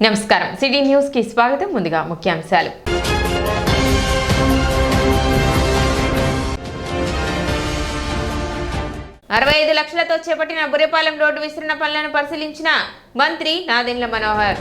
నమస్కారం city news కి స్వాగతం. ముందుగా ముఖ్యాంశాలు. $65 లక్షలతో చేపట్టిన బురేపాలెం రోడ్డు విస్తరణ పనులను పరిశీలించిన మంత్రి నాదెండ్ల మనోహర్.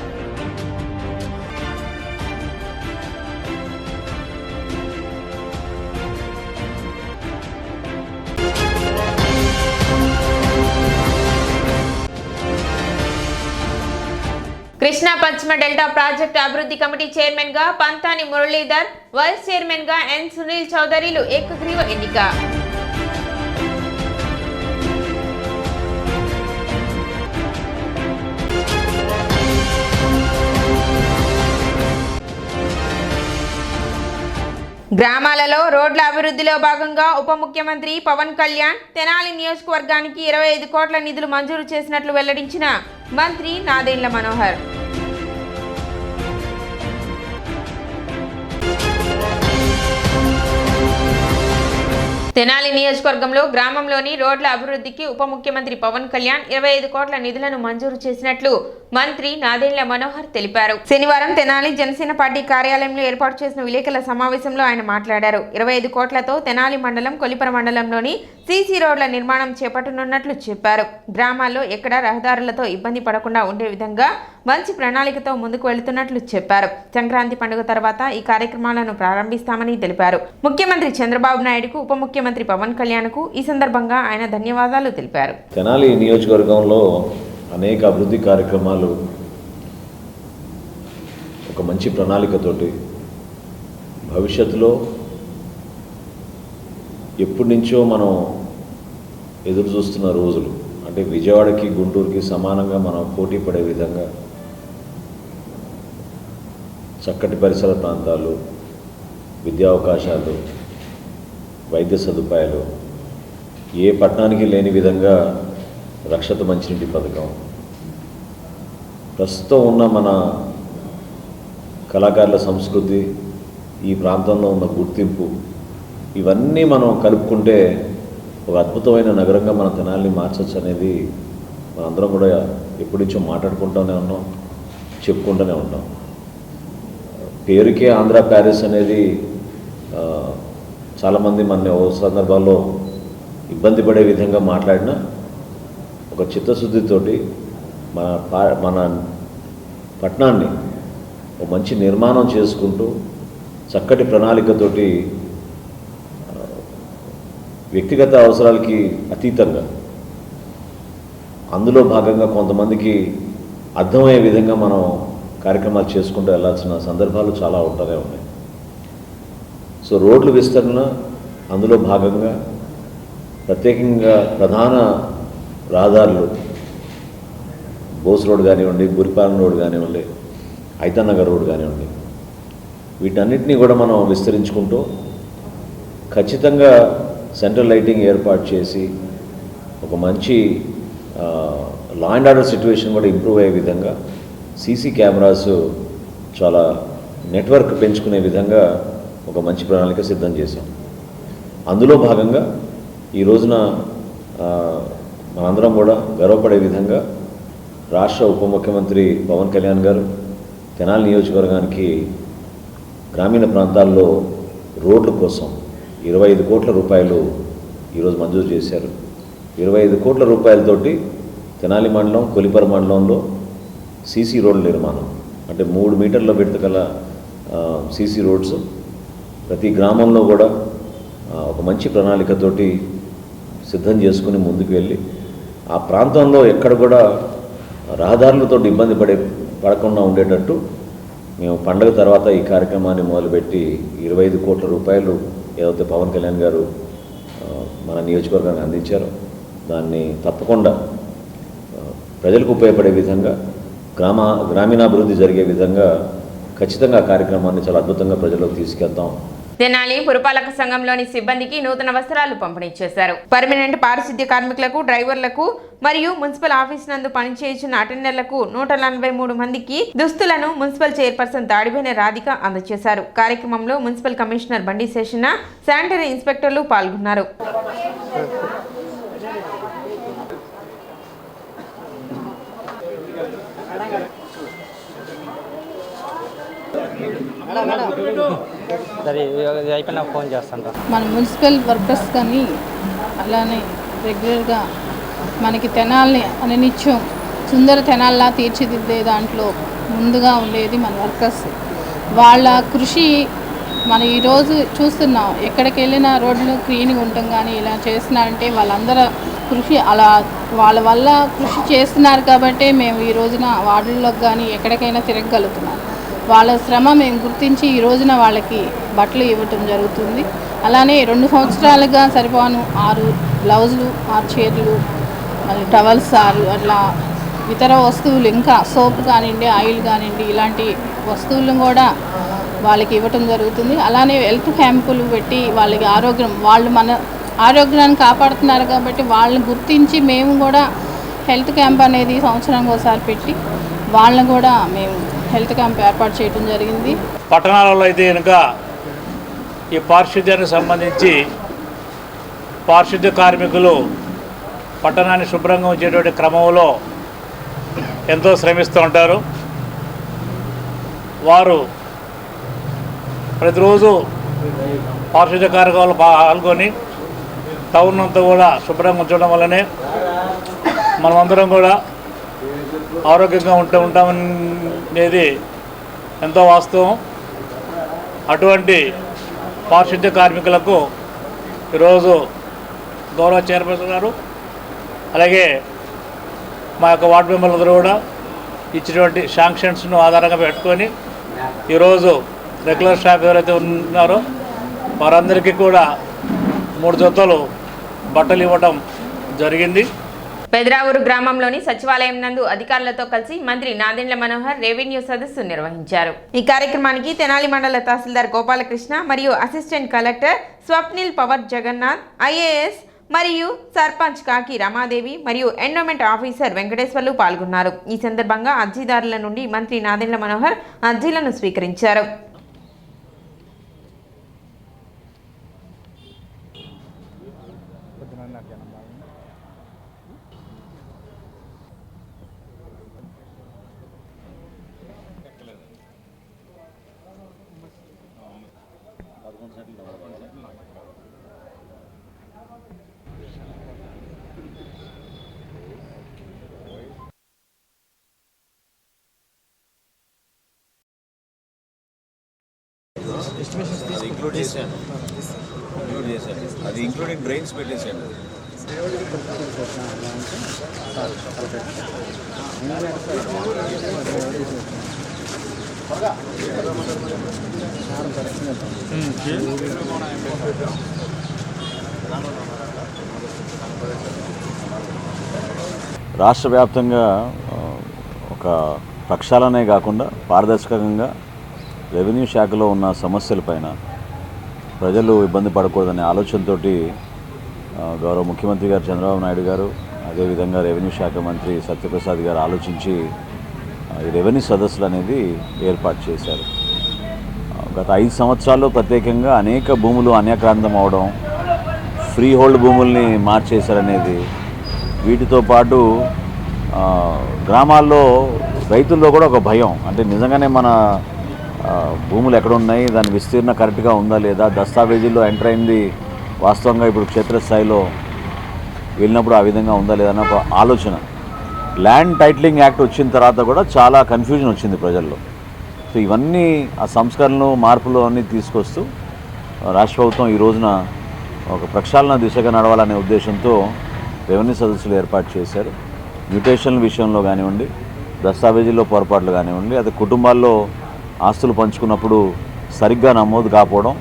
కృష్ణా పశ్చిమ డెల్టా ప్రాజెక్టు అభివృద్ధి కమిటీ చైర్మన్ గా పంతాని మురళీధర్, వైస్ చైర్మన్ గా ఎన్ సునీల్ చౌదరిలు ఏకగ్రీవ ఎన్నిక. గ్రామాలలో రోడ్ల అభివృద్ధిలో భాగంగా ఉప ముఖ్యమంత్రి పవన్ కళ్యాణ్ తెనాలి నియోజకవర్గానికి 25 కోట్ల నిధులు మంజూరు చేసినట్లు వెల్లడించిన మంత్రి నాదెండ్ల మనోహర్. తెనాలి నియోజకవర్గంలో గ్రామంలోని రోడ్ల అభివృద్ధికి ఉప ముఖ్యమంత్రి పవన్ కళ్యాణ్ 25 కోట్ల నిధులను మంజూరు చేసినట్లు మంత్రి నాదెండ్ల మనోహర్ తెలిపారు. శనివారం తెనాలి జనసేన పార్టీ కార్యాలయంలో ఏర్పాటు చేసిన విలేకరుల సమావేశంలో ఆయన మాట్లాడారు. 25 కోట్లతో తెనాలి మండలం కొలిపర మండలంలోని సీసీ రోడ్ల నిర్మాణం చేపట్టనున్నట్లు చెప్పారు. గ్రామాల్లో ఎక్కడా రహదారులతో ఇబ్బంది పడకుండా ఉండే విధంగా మంచి ప్రణాళికతో ముందుకు వెళుతున్నట్లు చెప్పారు. సంక్రాంతి పండుగ తర్వాత ఈ కార్యక్రమాలను ప్రారంభిస్తామని తెలిపారు. ముఖ్యమంత్రి చంద్రబాబు నాయుడుకు ఉప ముఖ్యమంత్రి పవన్ కళ్యాణ్ కు ఈ సందర్భంగా ఆయన ధన్యవాదాలు తెలిపారు. తెనాలి నియోజకవర్గంలో అనేక అభివృద్ధి కార్యక్రమాలు ఒక మంచి ప్రణాళికతోటి భవిష్యత్తులో ఎప్పటి నుంచో మనం ఎదురు చూస్తున్న రోజులు, అంటే విజయవాడకి గుంటూరుకి సమానంగా మనం పోటీ పడే విధంగా చక్కటి పరిసర ప్రాంతాలు, విద్యా అవకాశాలు, వైద్య సదుపాయాలు, ఏ పట్టణానికి లేని విధంగా రక్షిత మంచినీటి పథకం, ప్రస్తుతం ఉన్న మన కళాకారుల సంస్కృతి, ఈ ప్రాంతంలో ఉన్న గుర్తింపు, ఇవన్నీ మనం కలుపుకుంటే ఒక అద్భుతమైన నగరంగా మన తెనాలిని మార్చవచ్చు అనేది మనందరం కూడా ఎప్పటి నుంచో మాట్లాడుకుంటూనే ఉన్నాం, చెప్పుకుంటూనే ఉంటాం. పేరుకే ఆంధ్ర ప్యారిస్ అనేది చాలామంది మన ఓ సందర్భాల్లో ఇబ్బంది పడే విధంగా మాట్లాడిన ఒక చిత్తశుద్ధితోటి మన పట్టణాన్ని ఒక మంచి నిర్మాణం చేసుకుంటూ చక్కటి ప్రణాళికతోటి వ్యక్తిగత అవసరాలకి అతీతంగా అందులో భాగంగా కొంతమందికి అర్థమయ్యే విధంగా మనం కార్యక్రమాలు చేసుకుంటూ వెళ్ళాల్సిన సందర్భాలు చాలా ఉంటూనే ఉన్నాయి. సో రోడ్ల విస్తరణ అందులో భాగంగా ప్రత్యేకంగా ప్రధాన రహదారులు బోస్ రోడ్ కానివ్వండి, బురిపాలెం రోడ్ కానివ్వండి, ఐతన్నగర్ రోడ్ కానివ్వండి, వీటన్నిటినీ కూడా మనం విస్తరించుకుంటూ ఖచ్చితంగా సెంట్రల్ లైటింగ్ ఏర్పాటు చేసి ఒక మంచి లా అండ్ ఆర్డర్ సిచ్యువేషన్ కూడా ఇంప్రూవ్ అయ్యే విధంగా సీసీ కెమెరాస్ చాలా నెట్వర్క్ పెంచుకునే విధంగా ఒక మంచి ప్రణాళిక సిద్ధం చేశాం. అందులో భాగంగా ఈ రోజున మనందరం కూడా గర్వపడే విధంగా రాష్ట్ర ఉప ముఖ్యమంత్రి పవన్ కళ్యాణ్ గారు తెనాలి నియోజకవర్గానికి గ్రామీణ ప్రాంతాల్లో రోడ్ల కోసం 25 కోట్ల రూపాయలు ఈరోజు మంజూరు చేశారు. 25 కోట్ల రూపాయలతోటి తెనాలి మండలం, కొలిపర మండలంలో సీసీ రోడ్ల నిర్మాణం, అంటే 3 మీటర్ల విడత గల సీసీ రోడ్స్ ప్రతి గ్రామంలో కూడా ఒక మంచి ప్రణాళికతోటి సిద్ధం చేసుకుని ముందుకు వెళ్ళి ఆ ప్రాంతంలో ఎక్కడ కూడా రహదారులతో ఇబ్బంది పడకుండా ఉండేటట్టు మేము పండుగ తర్వాత ఈ కార్యక్రమాన్ని మొదలుపెట్టి 25 కోట్ల రూపాయలు ఏదైతే పవన్ కళ్యాణ్ గారు మన నియోజకవర్గానికి అందించారో దాన్ని తప్పకుండా ప్రజలకు ఉపయోగపడే విధంగా గ్రామీణాభివృద్ధి జరిగే విధంగా ఖచ్చితంగా ఆ కార్యక్రమాన్ని చాలా అద్భుతంగా ప్రజల్లోకి తీసుకెళ్తాం. తెనాలి పురపాలక సంఘంలోని సిబ్బందికి నూతన వస్త్రాలు పంపిణీ చేశారు. పర్మనెంట్ పారిశుద్ధ్య కార్మికులకు, డ్రైవర్లకు మరియు మున్సిపల్ ఆఫీస్ నందు పనిచేయుచున్న అటెండర్లకు 143 మందికి దుస్తులను మున్సిపల్ చైర్పర్సన్ తాడిబేన రాధిక అందజేశారు. కార్యక్రమంలో మున్సిపల్ కమిషనర్ బండి శేషన్న, శానిటరీ ఇన్స్పెక్టర్లు పాల్గొన్నారు. సరే ఇది అయిపోయినా ఫోన్ చేస్తాను. మన మున్సిపల్ వర్కర్స్ కానీ అలానే రెగ్యులర్గా మనకి తెనాల్ని అనునిత్యం సుందర తెనాల్లా తీర్చిదిద్దే దాంట్లో ముందుగా ఉండేది మన వర్కర్స్. వాళ్ళ కృషి మనం ఈరోజు చూస్తున్నాం. ఎక్కడికి వెళ్ళినా రోడ్లు క్లీన్గా ఉండటం కానీ ఇలా చేస్తున్నారంటే వాళ్ళందరూ కృషి అలా వాళ్ళ వల్ల కృషి చేస్తున్నారు కాబట్టే మేము ఈ రోజున వార్డుల్లోకి కానీ ఎక్కడికైనా తిరగలుగుతున్నాం. వాళ్ళ శ్రమ మేము గుర్తించి ఈ రోజున వాళ్ళకి బట్టలు ఇవ్వటం జరుగుతుంది. అలానే 2 సంవత్సరాలుగా సరిపోను 6 బ్లౌజులు, 6 చీరలు, మళ్ళీ టవల్స్ 6 అట్లా ఇతర వస్తువులు, ఇంకా సోప్ కానివ్వండి, ఆయిల్ కానివ్వండి, ఇలాంటి వస్తువులను కూడా వాళ్ళకి ఇవ్వటం జరుగుతుంది. అలానే హెల్త్ క్యాంపులు పెట్టి వాళ్ళకి వాళ్ళు మన ఆరోగ్యాన్ని కాపాడుతున్నారు కాబట్టి వాళ్ళని గుర్తించి మేము కూడా హెల్త్ క్యాంప్ అనేది సంవత్సరానికి ఒకసారి పెట్టి వాళ్ళని కూడా మేము హెల్త్ క్యాంప్ ఏర్పాటు చేయడం జరిగింది. పట్టణాలలో అయితే కనుక ఈ పారిశుద్ధ్యానికి సంబంధించి పారిశుద్ధ్య కార్మికులు పట్టణాన్ని శుభ్రంగా ఉంచేటువంటి క్రమంలో ఎంతో శ్రమిస్తూ ఉంటారు. వారు ప్రతిరోజు పారిశుద్ధ్య కార్యక్రమాలు పాల్గొని టౌన్ అంతా కూడా శుభ్రంగా ఉంచడం వల్లనే మనమందరం కూడా ఆరోగ్యంగా ఉంటామనేది ఎంతో వాస్తవం. అటువంటి పారిశుద్ధ్య కార్మికులకు ఈరోజు గౌరవ చైర్పర్సన్ గారు అలాగే మా యొక్క వార్డు మెంబర్లందరూ కూడా ఇచ్చినటువంటి శాంక్షన్స్ను ఆధారంగా పెట్టుకొని ఈరోజు రెగ్యులర్ స్టాఫ్ ఎవరైతే ఉన్నారో వారందరికీ కూడా 3 జతలు బట్టలు ఇవ్వడం జరిగింది. పెదరావూరు గ్రామంలోని సచివాలయం నందు అధికారులతో కలిసి మంత్రి నాదెండ్ల మనోహర్ రెవెన్యూ సదస్సు నిర్వహించారు. ఈ కార్యక్రమానికి తెనాలి మండల తహసీల్దార్ గోపాలకృష్ణ మరియు assistant collector Swapnil Pawar Jagannath, IAS మరియు సర్పంచ్ కాకి రమాదేవి మరియు ఎండోమెంట్ ఆఫీసర్ వెంకటేశ్వర్లు పాల్గొన్నారు. ఈ సందర్భంగా అర్జీదారుల నుండి మంత్రి నాదెండ్ల మనోహర్ అర్జీలను స్వీకరించారు. అది ఇంక్లూడ్ చేశాను, అది ఇంక్లూడింగ్ డ్రైన్స్ పెట్టేసాను. రాష్ట్ర వ్యాప్తంగా ఒక ప్రక్షాళనే కాకుండా పారదర్శకంగా రెవెన్యూ శాఖలో ఉన్న సమస్యలపైన ప్రజలు ఇబ్బంది పడకూడదనే ఆలోచనతో గౌరవ ముఖ్యమంత్రి గారు చంద్రబాబు నాయుడు గారు, అదేవిధంగా రెవెన్యూ శాఖ మంత్రి సత్యప్రసాద్ గారు ఆలోచించి ఈ రెవెన్యూ సదస్సులు అనేది ఏర్పాటు చేశారు. గత 5 సంవత్సరాల్లో ప్రత్యేకంగా అనేక భూములు అన్యాక్రాంతం అవడం, ఫ్రీ హోల్డ్ భూముల్ని మార్చేశారనేది, వీటితో పాటు గ్రామాల్లో రైతుల్లో కూడా ఒక భయం, అంటే నిజంగానే మన భూములు ఎక్కడున్నాయి, దాని విస్తీర్ణ కరెక్ట్గా ఉందా లేదా, దస్తావేజీల్లో ఎంటర్ అయింది వాస్తవంగా ఇప్పుడు క్షేత్రస్థాయిలో వెళ్ళినప్పుడు ఆ విధంగా ఉందా లేదా అన్న ఒక ఆలోచన. ల్యాండ్ టైటిలింగ్ యాక్ట్ వచ్చిన తర్వాత కూడా చాలా కన్ఫ్యూజన్ వచ్చింది ప్రజల్లో. సో ఇవన్నీ ఆ సంస్కరణలు, మార్పులు అన్నీ తీసుకొస్తూ రాష్ట్ర ప్రభుత్వం ఈ రోజున ఒక ప్రక్షాళన దిశగా నడవాలనే ఉద్దేశంతో రెవెన్యూ సదస్సులు ఏర్పాటు చేశారు. మ్యూటేషన్ల విషయంలో కానివ్వండి, దస్తావేజీల్లో పొరపాట్లు కానివ్వండి, అది కుటుంబాల్లో ఆస్తులు పంచుకున్నప్పుడు సరిగ్గా నమోదు కాకపోవడం,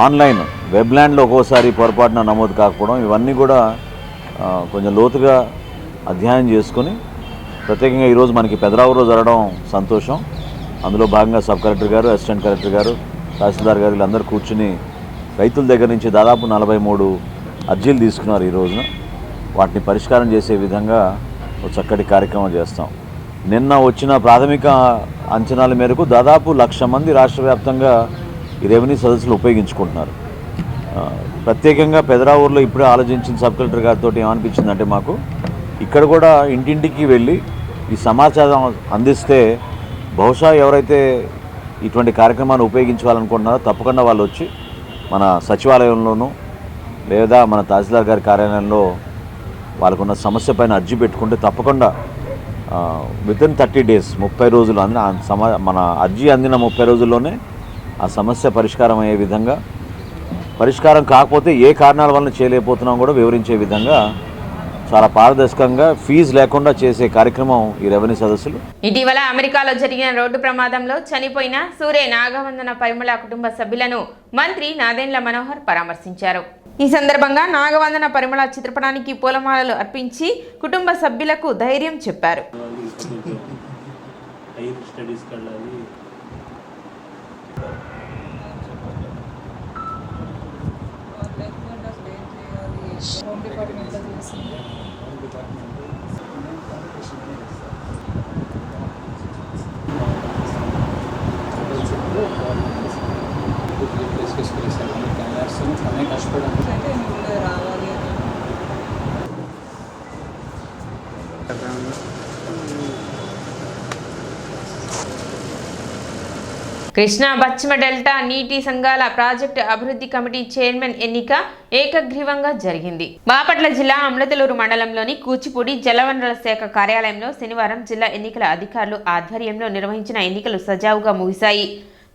ఆన్లైన్ వెబ్ల్యాండ్లో ఒక్కోసారి పొరపాటున నమోదు కాకపోవడం, ఇవన్నీ కూడా కొంచెం లోతుగా అధ్యయనం చేసుకొని ప్రత్యేకంగా ఈరోజు మనకి పెదరావూరులో జరగడం సంతోషం. అందులో భాగంగా సబ్ కలెక్టర్ గారు, అసిస్టెంట్ కలెక్టర్ గారు, తహసీల్దార్ గారు వీళ్ళందరూ కూర్చుని రైతుల దగ్గర నుంచి దాదాపు 43 అర్జీలు తీసుకున్నారు ఈ రోజున. వాటిని పరిష్కారం చేసే విధంగా ఒక చక్కటి కార్యక్రమం చేస్తాం. నిన్న వచ్చిన ప్రాథమిక అంచనాల మేరకు దాదాపు 1,00,000 మంది రాష్ట్ర వ్యాప్తంగా ఈ రెవెన్యూ సదస్సులు ఉపయోగించుకుంటున్నారు. ప్రత్యేకంగా పెదరావూరులో ఇప్పుడే ఆలోచించిన సబ్ కలెక్టర్ గారితో ఏమనిపించిందంటే, మాకు ఇక్కడ కూడా ఇంటింటికి వెళ్ళి ఈ సమాచారం అందిస్తే బహుశా ఎవరైతే ఇటువంటి కార్యక్రమాన్ని ఉపయోగించుకోవాలనుకుంటున్నారో తప్పకుండా వాళ్ళు వచ్చి మన సచివాలయంలోనూ లేదా మన తహసీల్దార్ గారి కార్యాలయంలో వాళ్ళకున్న సమస్య పైన అర్జీ పెట్టుకుంటే తప్పకుండా వితిన్ 30 days 30 రోజులు మన అర్జీ అందిన 30 రోజుల్లోనే ఆ సమస్య పరిష్కారం అయ్యే విధంగా, పరిష్కారం కాకపోతే ఏ కారణాల వల్ల చేయలేకపోతున్నాం కూడా వివరించే విధంగా చాలా పారదర్శకంగా ఫీజు లేకుండా చేసే కార్యక్రమం ఈ రెవెన్యూ సదస్సులు. ఇటీవల అమెరికాలో జరిగిన రోడ్డు ప్రమాదంలో చనిపోయిన సూర్య నాగవందన పరిమళ కుటుంబ సభ్యులను మంత్రి నాదెండ్ల మనోహర్ పరామర్శించారు. ఈ సందర్భంగా నాగవందన పరిమళ చిత్రపటానికి పూలమాలలు అర్పించి కుటుంబ సభ్యులకు ధైర్యం చెప్పారు. కృష్ణా పశ్చిమ డెల్టా నీటి సంఘాల ప్రాజెక్టు అభివృద్ధి కమిటీ చైర్మన్ ఎన్నిక ఏకగ్రీవంగా జరిగింది. బాపట్ల జిల్లా అమృతలూరు మండలంలోని కూచిపూడి జలవనరుల శాఖ కార్యాలయంలో శనివారం జిల్లా ఎన్నికల అధికారులు ఆధ్వర్యంలో నిర్వహించిన ఎన్నికలు సజావుగా ముగిశాయి.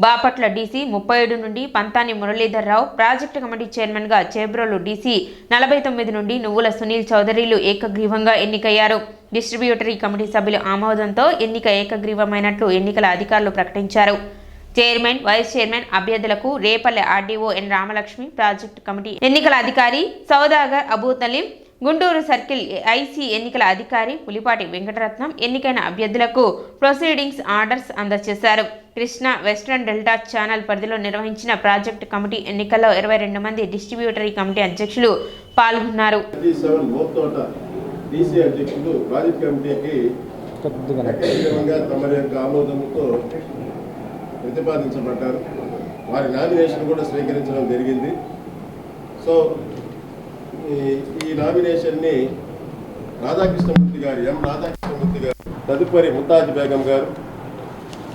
బాపట్ల డీసీ 37 నుండి పంతాని మురళీధర్రావు, ప్రాజెక్టు కమిటీ చైర్మన్గా చేబ్రోలు డీసీ 49 నుండి నువ్వుల సునీల్ చౌదరిలు ఏకగ్రీవంగా ఎన్నికయ్యారు. డిస్ట్రిబ్యూటరీ కమిటీ సభ్యుల ఆమోదంతో ఎన్నిక ఏకగ్రీవమైనట్లు ఎన్నికల అధికారులు ప్రకటించారు. చైర్మన్, వైస్ చైర్మన్ అభ్యర్థులకు రేపల్లె ఆర్డీఓ ఎన్ రామలక్ష్మి, ప్రాజెక్టు కమిటీ ఎన్నికల అధికారి సౌదాగర్ అబూతలీం, గుంటూరు సర్కిల్ ఐసీ ఎన్నికల అధికారి పులిపాటి వెంకటరత్నం ఎన్నికైన అభ్యర్థులకు ప్రొసీడింగ్స్ ఆర్డర్స్ అందజేశారు. కృష్ణా వెస్ట్రన్ డెల్టా ఛానల్ పరిధిలో నిర్వహించిన ప్రాజెక్టు కమిటీ ఎన్నికల్లో 22 మంది డిస్ట్రిబ్యూటరీ కమిటీ అధ్యక్షులు పాల్గొన్నారు. ప్రతిపాదించబడ్డారు. వారి నామినేషన్ కూడా స్వీకరించడం జరిగింది. సో ఈ నామినేషన్ని రాధాకృష్ణమూర్తి గారు, ఎం రాధాకృష్ణమూర్తి గారు, తదుపరి ముంతాజ్ బేగం గారు,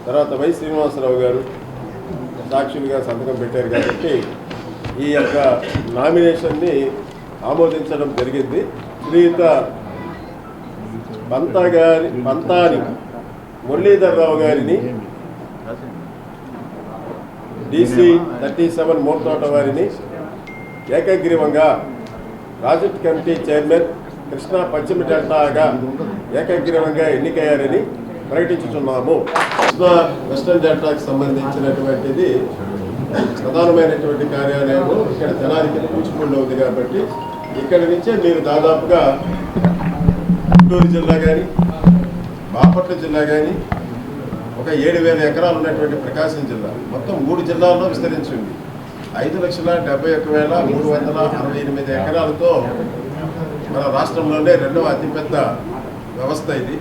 తర్వాత వై శ్రీనివాసరావు గారు సాక్షులుగా సంతకం పెట్టారు కాబట్టి ఈ యొక్క నామినేషన్ని ఆమోదించడం జరిగింది. శ్రీయుత పంతాని మురళీధర్రావు గారిని DC 37 మోర్తోట వారిని ఏకగ్రీవంగా ప్రాజెక్ట్ కమిటీ చైర్మన్ కృష్ణా పశ్చిమ డెల్టాగా ఏకగ్రీవంగా ఎన్నికయ్యారని ప్రకటించుతున్నాము. కృష్ణా వెస్టర్న్ డెల్టాకు సంబంధించినటువంటిది ప్రధానమైనటువంటి కార్యాలయం ఇక్కడ జనానికి కూచిపూడిలో ఉంది కాబట్టి ఇక్కడి నుంచే మీరు దాదాపుగా గుంటూరు జిల్లా కానీ బాపట్ల జిల్లా కానీ ఒక 7,000 ఎకరాలు ఉన్నటువంటి ప్రకాశం జిల్లా మొత్తం 3 జిల్లాల్లో విస్తరించింది. 5,71,368 ఎకరాలతో మన రాష్ట్రంలోనే 2వ అతిపెద్ద వ్యవస్థ ఇది.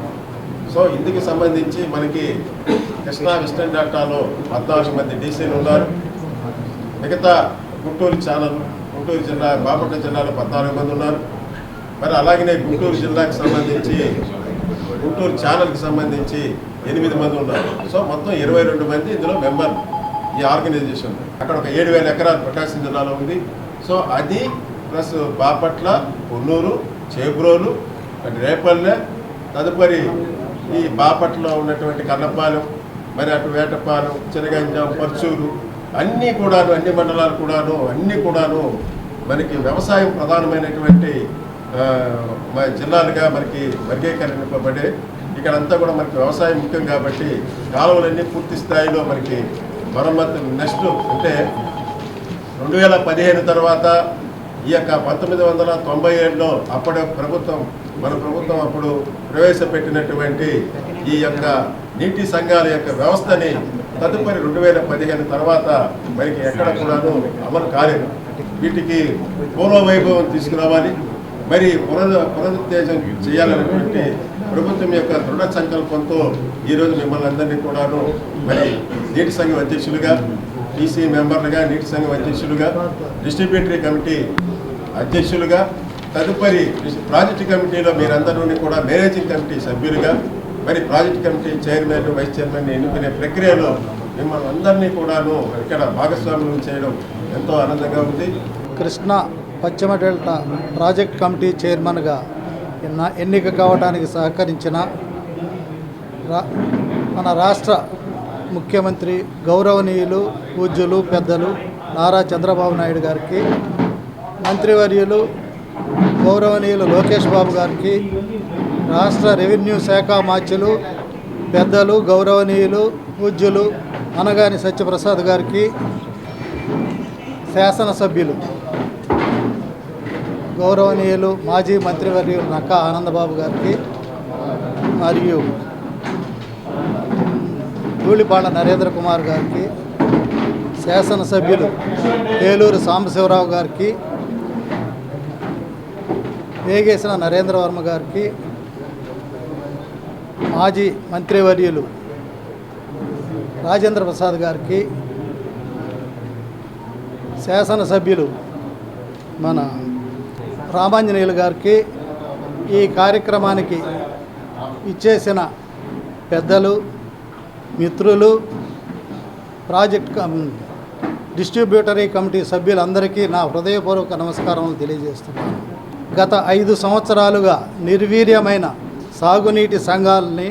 సో ఇందుకు సంబంధించి మనకి కృష్ణా వెస్టర్న్ డెల్టాలో 14 మంది డీసీలు ఉన్నారు. మిగతా గుంటూరు జిల్లా బాపట్ల జిల్లాలో 14 మంది ఉన్నారు. మరి అలాగనే గుంటూరు జిల్లాకు సంబంధించి గుంటూరు ఛానల్కి సంబంధించి 8 మంది ఉన్నారు. సో మొత్తం 22 మంది ఇందులో మెంబర్ ఈ ఆర్గనైజేషన్. అక్కడ ఒక 7,000 ఎకరాలు ప్రకాశం జిల్లాలో ఉంది. సో అది ప్లస్ బాపట్ల, కొన్నూరు, చేబ్రోలు, రేపల్లె, తదుపరి ఈ బాపట్లలో ఉన్నటువంటి కన్నపాలెం, మరి అటు వేటపాలెం, చినగంజాం, పర్చూరు అన్నీ మండలాలు కూడాను మనకి వ్యవసాయం ప్రధానమైనటువంటి జిల్లాలుగా మనకి వర్గీకరింపబడే ఇక్కడంతా కూడా మనకి వ్యవసాయం ముఖ్యం కాబట్టి కాలువలన్నీ పూర్తి స్థాయిలో మనకి మరమ్మతు నెక్స్ట్ అంటే 2015 తర్వాత ఈ యొక్క 1997లో మన ప్రభుత్వం అప్పుడు ప్రవేశపెట్టినటువంటి ఈ యొక్క నీటి సంఘాల యొక్క వ్యవస్థని తదుపరి 2015 తర్వాత మనకి ఎక్కడ కూడాను అమలు కాలేదు. వీటికి పూర్వ వైభవం తీసుకురావాలి, మరి పునరుత్తేజం చేయాలనేటువంటి ప్రభుత్వం యొక్క దృఢ సంకల్పంతో ఈరోజు మిమ్మల్ని అందరినీ కూడాను మరి నీటి సంఘం అధ్యక్షులుగా, టీసీ మెంబర్లుగా, నీటి సంఘం అధ్యక్షులుగా, డిస్ట్రిబ్యూటరీ కమిటీ అధ్యక్షులుగా, తదుపరి ప్రాజెక్టు కమిటీలో మీరందరూ కూడా మేనేజింగ్ కమిటీ సభ్యులుగా, మరి project committee chairman, vice chairman ఎన్నుకునే ప్రక్రియలో మిమ్మల్ని అందరినీ కూడాను ఇక్కడ భాగస్వాములను చేయడం ఎంతో ఆనందంగా ఉంది. కృష్ణా పశ్చిమ డెల్టా ప్రాజెక్ట్ కమిటీ చైర్మన్గా ఎన్నిక కావడానికి సహకరించిన మన రాష్ట్ర ముఖ్యమంత్రి గౌరవనీయులు పూజ్యులు పెద్దలు నారా చంద్రబాబు నాయుడు గారికి, మంత్రివర్యులు గౌరవనీయులు లోకేష్ బాబు గారికి, రాష్ట్ర రెవెన్యూ శాఖ మాత్యులు పెద్దలు గౌరవనీయులు పూజ్యులు అనగాని సత్యప్రసాద్ గారికి, శాసనసభ్యులు గౌరవనీయులు మాజీ మంత్రివర్యులు నక్కా ఆనందబాబు గారికి మరియు ధూళిపాళ్ల నరేంద్ర కుమార్ గారికి, శాసనసభ్యులు ఏలూరు సాంబశివరావు గారికి, వేగేసిన నరేంద్ర వర్మ గారికి, మాజీ మంత్రివర్యులు రాజేంద్ర ప్రసాద్ గారికి, శాసనసభ్యులు మన రామాంజనేయులు గారికి, ఈ కార్యక్రమానికి ఇచ్చేసిన పెద్దలు మిత్రులు ప్రాజెక్ట్ డిస్ట్రిబ్యూటరీ కమిటీ సభ్యులందరికీ నా హృదయపూర్వక నమస్కారములు తెలియజేస్తున్నాను. గత 5 సంవత్సరాలుగా నిర్వీర్యమైన సాగునీటి సంఘాలని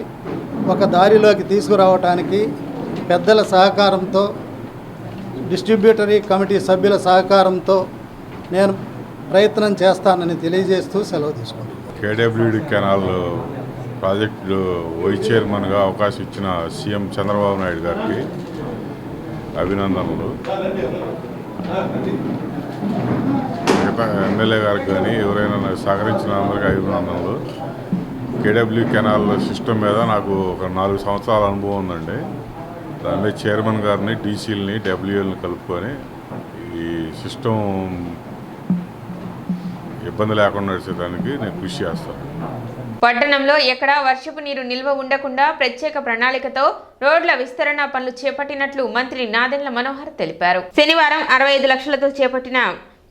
ఒక దారిలోకి తీసుకురావటానికి పెద్దల సహకారంతో, డిస్ట్రిబ్యూటరీ కమిటీ సభ్యుల సహకారంతో నేను ప్రయత్నం చేస్తానని తెలియజేస్తూ సెలవు తీసుకుంటాను. కేడబ్ల్యూడి కెనాల్ ప్రాజెక్టు వైస్ చైర్మన్గా అవకాశం ఇచ్చిన సీఎం చంద్రబాబు నాయుడు గారికి అభినందనలు. మిగతా ఎమ్మెల్యే గారికి కానీ ఎవరైనా సహకరించిన అందరికీ అభినందనలు. కేడబ్ల్యూ కెనాల్ సిస్టమ్ మీద నాకు ఒక 4 సంవత్సరాల అనుభవం ఉందండి. దాని మీద చైర్మన్ గారిని, డీసీలని, డబ్ల్యూఎల్ని కలుపుకొని ఈ సిస్టమ్ ఇబ్బంది లేకుండా నడిచేదానికి నేను కృషి చేస్తాను. పట్టణంలో ఎక్కడా వర్షపు నీరు నిల్వ ఉండకుండా ప్రత్యేక ప్రణాళికతో రోడ్ల విస్తరణ పనులు చేపట్టినట్లు మంత్రి నాదెండ్ల మనోహర్ తెలిపారు. శనివారం 65 లక్షలతో చేపట్టిన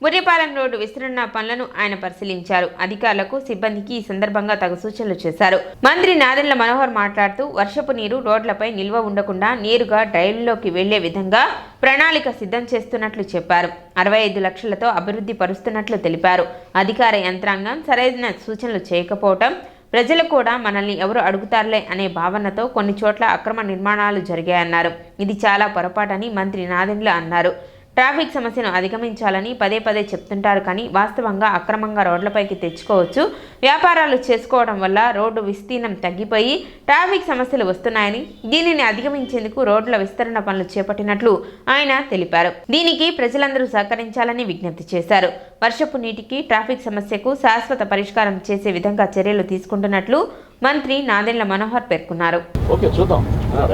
ముర్రిపాలెం రోడ్డు విస్తరణ పనులను ఆయన పరిశీలించారు. అధికారులకు, సిబ్బందికి ఈ సందర్భంగా తగు సూచనలు చేశారు. మంత్రి నాదెండ్ల మనోహర్ మాట్లాడుతూ వర్షపు నీరు రోడ్లపై నిల్వ ఉండకుండా నేరుగా డ్రైన్లోకి వెళ్లే విధంగా ప్రణాళిక సిద్ధం చేస్తున్నట్లు చెప్పారు. 65 లక్షలతో అభివృద్ధి పరుస్తున్నట్లు తెలిపారు. అధికార యంత్రాంగం సరైన సూచనలు చేయకపోవటం, ప్రజలు కూడా మనల్ని ఎవరు అడుగుతారులే అనే భావనతో కొన్ని చోట్ల అక్రమ నిర్మాణాలు జరిగాయన్నారు. ఇది చాలా పొరపాటని మంత్రి నాదెండ్ల అన్నారు. ట్రాఫిక్ సమస్యను అధిగమించాలని పదే పదే చెప్తుంటారు, కానీ వాస్తవంగా అక్రమంగా రోడ్లపైకి తెచ్చుకోవచ్చు. వ్యాపారాలు చేసుకోవడం వల్ల రోడ్డు విస్తీర్ణం తగ్గిపోయి ట్రాఫిక్ సమస్యలు వస్తున్నాయని, దీనిని అధిగమించేందుకు రోడ్ల విస్తరణ పనులు చేపట్టినట్లు ఆయన తెలిపారు. దీనికి ప్రజలందరూ సహకరించాలని విజ్ఞప్తి చేశారు. వర్షపు నీటికి, ట్రాఫిక్ సమస్యకు శాశ్వత పరిష్కారం చేసే విధంగా చర్యలు తీసుకుంటున్నట్లు మంత్రి నాదెండ్ల మనోహర్ పేర్కొన్నారు. ఓకే, చూద్దాం,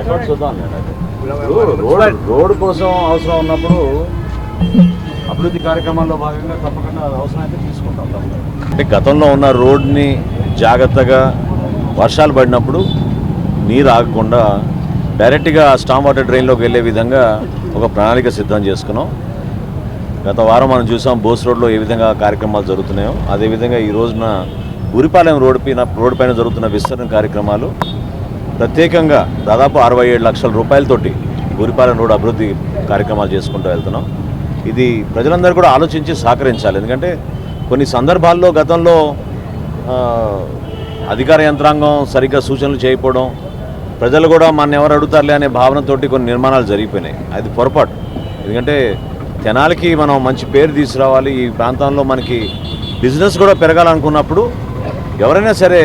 రికార్డ్ చూద్దాం. రోడ్డు కోసం అవసరం ఉన్నప్పుడు అభివృద్ధి కార్యక్రమాల్లో భాగంగా తప్పకుండా అది అవసరం అయితే తీసుకుంటాం. అంటే గతంలో ఉన్న రోడ్ని జాగ్రత్తగా వర్షాలు పడినప్పుడు నీరు ఆగకుండా డైరెక్ట్గా స్టామ్ వాటర్ డ్రైన్లోకి వెళ్ళే విధంగా ఒక ప్రణాళిక సిద్ధం చేసుకున్నాం. గత వారం మనం చూసాం బోస్ రోడ్లో ఏ విధంగా కార్యక్రమాలు జరుగుతున్నాయో అదేవిధంగా ఈ రోజున మురిపాలెం రోడ్డు పైన జరుగుతున్న విస్తరణ కార్యక్రమాలు ప్రత్యేకంగా దాదాపు 67 లక్షల రూపాయలతోటి మురిపాలెం రోడ్డు అభివృద్ధి కార్యక్రమాలు చేసుకుంటూ వెళ్తున్నాం. ఇది ప్రజలందరూ కూడా ఆలోచించి సహకరించాలి. ఎందుకంటే కొన్ని సందర్భాల్లో గతంలో అధికార యంత్రాంగం సరిగ్గా సూచనలు చేయకపోవడం, ప్రజలు కూడా మన ఎవరు అడుగుతారులే అనే భావనతోటి కొన్ని నిర్మాణాలు జరిగిపోయినాయి. అది పొరపాటు. ఎందుకంటే తెనాలికి మనం మంచి పేరు తీసుకురావాలి, ఈ ప్రాంతంలో మనకి బిజినెస్ కూడా పెరగాలనుకున్నప్పుడు ఎవరైనా సరే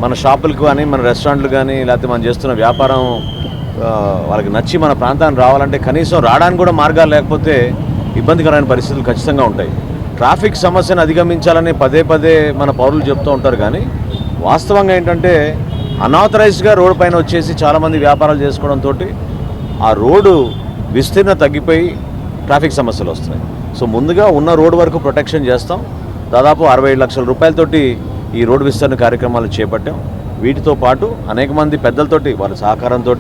మన షాపులకు కానీ, మన రెస్టారెంట్లు కానీ, లేకపోతే మనం చేస్తున్న వ్యాపారం వాళ్ళకి నచ్చి మన ప్రాంతానికి రావాలంటే కనీసం రావడానికి కూడా మార్గాలు లేకపోతే ఇబ్బందికరమైన పరిస్థితులు ఖచ్చితంగా ఉంటాయి. ట్రాఫిక్ సమస్యను అధిగమించాలని పదే పదే మన పౌరులు చెప్తూ ఉంటారు, కానీ వాస్తవంగా ఏంటంటే అనాథరైజ్డ్గా రోడ్డు పైన వచ్చేసి చాలామంది వ్యాపారాలు చేసుకోవడంతో ఆ రోడ్డు విస్తీర్ణ తగ్గిపోయి ట్రాఫిక్ సమస్యలు వస్తున్నాయి. సో ముందుగా ఉన్న రోడ్డు వరకు ప్రొటెక్షన్ చేస్తాం. దాదాపు 67 లక్షల రూపాయలతోటి ఈ రోడ్డు విస్తరణ కార్యక్రమాలు చేపట్టాం. వీటితో పాటు అనేక మంది పెద్దలతోటి వాళ్ళ సహకారంతో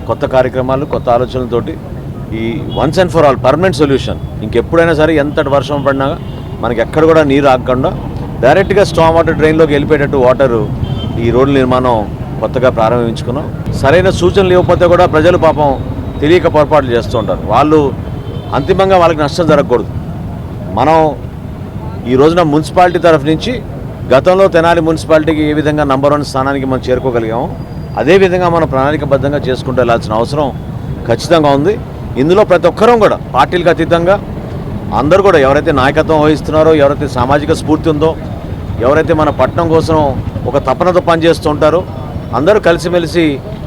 కొత్త కార్యక్రమాలు, కొత్త ఆలోచనలతోటి ఈ once and for all permanent solution, ఇంకెప్పుడైనా సరే ఎంతటి వర్షం పడినా మనకి ఎక్కడ కూడా నీరు ఆగకుండా డైరెక్ట్గా స్టామ్ వాటర్ డ్రైన్లోకి వెళ్ళిపోయేటట్టు వాటరు ఈ రోడ్ల నిర్మాణం కొత్తగా ప్రారంభించుకున్నాం. సరైన సూచనలు ఇవ్వకపోతే కూడా ప్రజలు పాపం తెలియక పొరపాట్లు చేస్తూ ఉంటారు. వాళ్ళు అంతిమంగా వాళ్ళకి నష్టం జరగకూడదు. మనం ఈ రోజున మున్సిపాలిటీ తరఫు నుంచి గతంలో తెనాలి మున్సిపాలిటీకి ఏ విధంగా నంబర్ 1 స్థానానికి మనం చేరుకోగలిగామో అదేవిధంగా మనం ప్రణాళికబద్ధంగా చేసుకుంటూ వెళ్ళాల్సిన అవసరం ఖచ్చితంగా ఉంది. ఇందులో ప్రతి ఒక్కరూ కూడా పార్టీలకు అతీతంగా అందరూ కూడా ఎవరైతే నాయకత్వం వహిస్తున్నారో, ఎవరైతే సామాజిక స్ఫూర్తి ఉందో, ఎవరైతే మన పట్టణం కోసం ఒక తపనతో పనిచేస్తూ ఉంటారో అందరూ కలిసిమెలిసి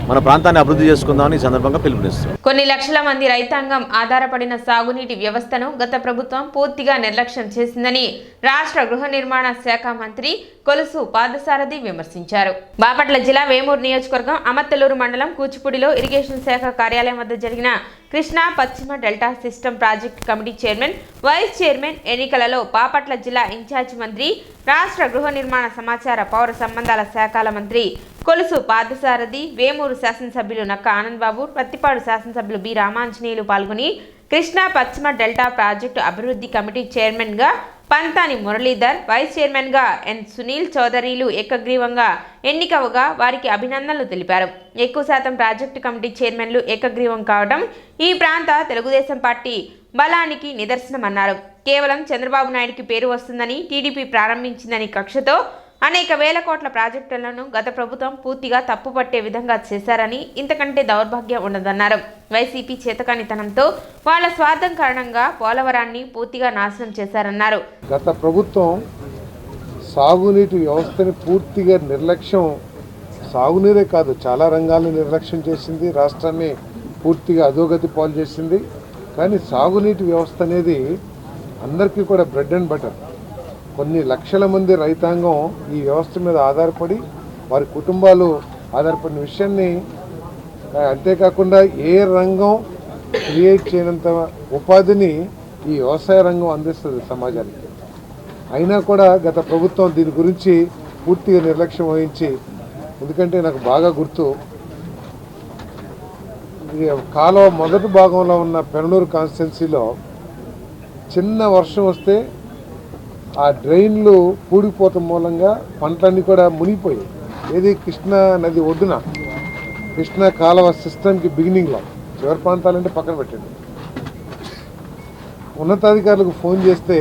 మన ప్రాంతాన్ని అభివృద్ధి చేసుకుందామని ఈ సందర్భంగా పిలుపునిస్తారు. కొన్ని లక్షల మంది రైతాంగం ఆధారపడిన సాగునీటి వ్యవస్థను గత ప్రభుత్వం పూర్తిగా నిర్లక్ష్యం చేసిందని రాష్ట్ర గృహ నిర్మాణ శాఖ మంత్రి కొలుసు పాదసారథి విమర్శించారు. బాపట్ల జిల్లా వేమూరు నియోజకవర్గం అమత్తలూరు మండలం కూచిపూడిలో ఇరిగేషన్ శాఖ కార్యాలయం వద్ద జరిగిన కృష్ణా పశ్చిమ delta system project committee chairman, vice chairman ఎన్నికలలో బాపట్ల జిల్లా ఇన్ఛార్జి మంత్రి, రాష్ట్ర గృహ నిర్మాణ సమాచార పౌర సంబంధాల శాఖల మంత్రి కొలుసు పాదసారథి, వేమూరు శాసనసభ్యులు నక్క ఆనందబాబు, పత్తిపాడు శాసనసభ్యులు బి రామాంజనేయులు పాల్గొని కృష్ణా పశ్చిమ డెల్టా ప్రాజెక్టు అభివృద్ధి కమిటీ చైర్మన్గా పంతాని మురళీధర్, వైస్ చైర్మన్గా ఎన్ సునీల్ చౌదరీలు ఏకగ్రీవంగా ఎన్నికవగా వారికి అభినందనలు తెలిపారు. ఎక్కువ శాతం ప్రాజెక్టు కమిటీ చైర్మన్లు ఏకగ్రీవం కావడం ఈ ప్రాంత తెలుగుదేశం పార్టీ బలానికి నిదర్శనమన్నారు. కేవలం చంద్రబాబు నాయుడుకి పేరు వస్తుందని, టీడీపీ ప్రారంభించిందని కక్షతో అనేక వేల కోట్ల ప్రాజెక్టులను గత ప్రభుత్వం పూర్తిగా తప్పుపట్టే విధంగా చేశారని, ఇంతకంటే దౌర్భాగ్యం ఉండదన్నారు. వైసీపీ చేతకానితనంతో వాళ్ళ స్వార్థం కారణంగా పోలవరాన్ని పూర్తిగా నాశనం చేశారన్నారు. గత ప్రభుత్వం సాగునీటి వ్యవస్థని పూర్తిగా నిర్లక్ష్యం, సాగునీరే కాదు చాలా రంగాలను నిర్లక్ష్యం చేసింది, రాష్ట్రాన్ని పూర్తిగా అధోగతి పాలు చేసింది. కానీ సాగునీటి వ్యవస్థ అనేది అందరికీ కూడా బ్రెడ్ అండ్ బటర్. కొన్ని లక్షల మంది రైతాంగం ఈ వ్యవస్థ మీద ఆధారపడి వారి కుటుంబాలు ఆధారపడిన విషయాన్ని, అంతేకాకుండా ఏ రంగం క్రియేట్ చేయనంత ఉపాధిని ఈ వ్యవసాయ రంగం అందిస్తుంది సమాజానికి. అయినా కూడా గత ప్రభుత్వం దీని గురించి పూర్తిగా నిర్లక్ష్యం వహించి, ఎందుకంటే నాకు బాగా గుర్తు, కాలువ మొదటి భాగంలో ఉన్న పెనలూరు కాన్స్టిట్యున్సీలో చిన్న వర్షం వస్తే ఆ డ్రైన్లు పూడిపోవటం మూలంగా పంటలన్నీ కూడా మునిగిపోయాయి. ఏది కృష్ణా నది ఒడ్డున, కృష్ణా కాలువ సిస్టమ్కి బిగినింగ్లో, చివరి ప్రాంతాలంటే పక్కన పెట్టండి. ఉన్నతాధికారులకు ఫోన్ చేస్తే,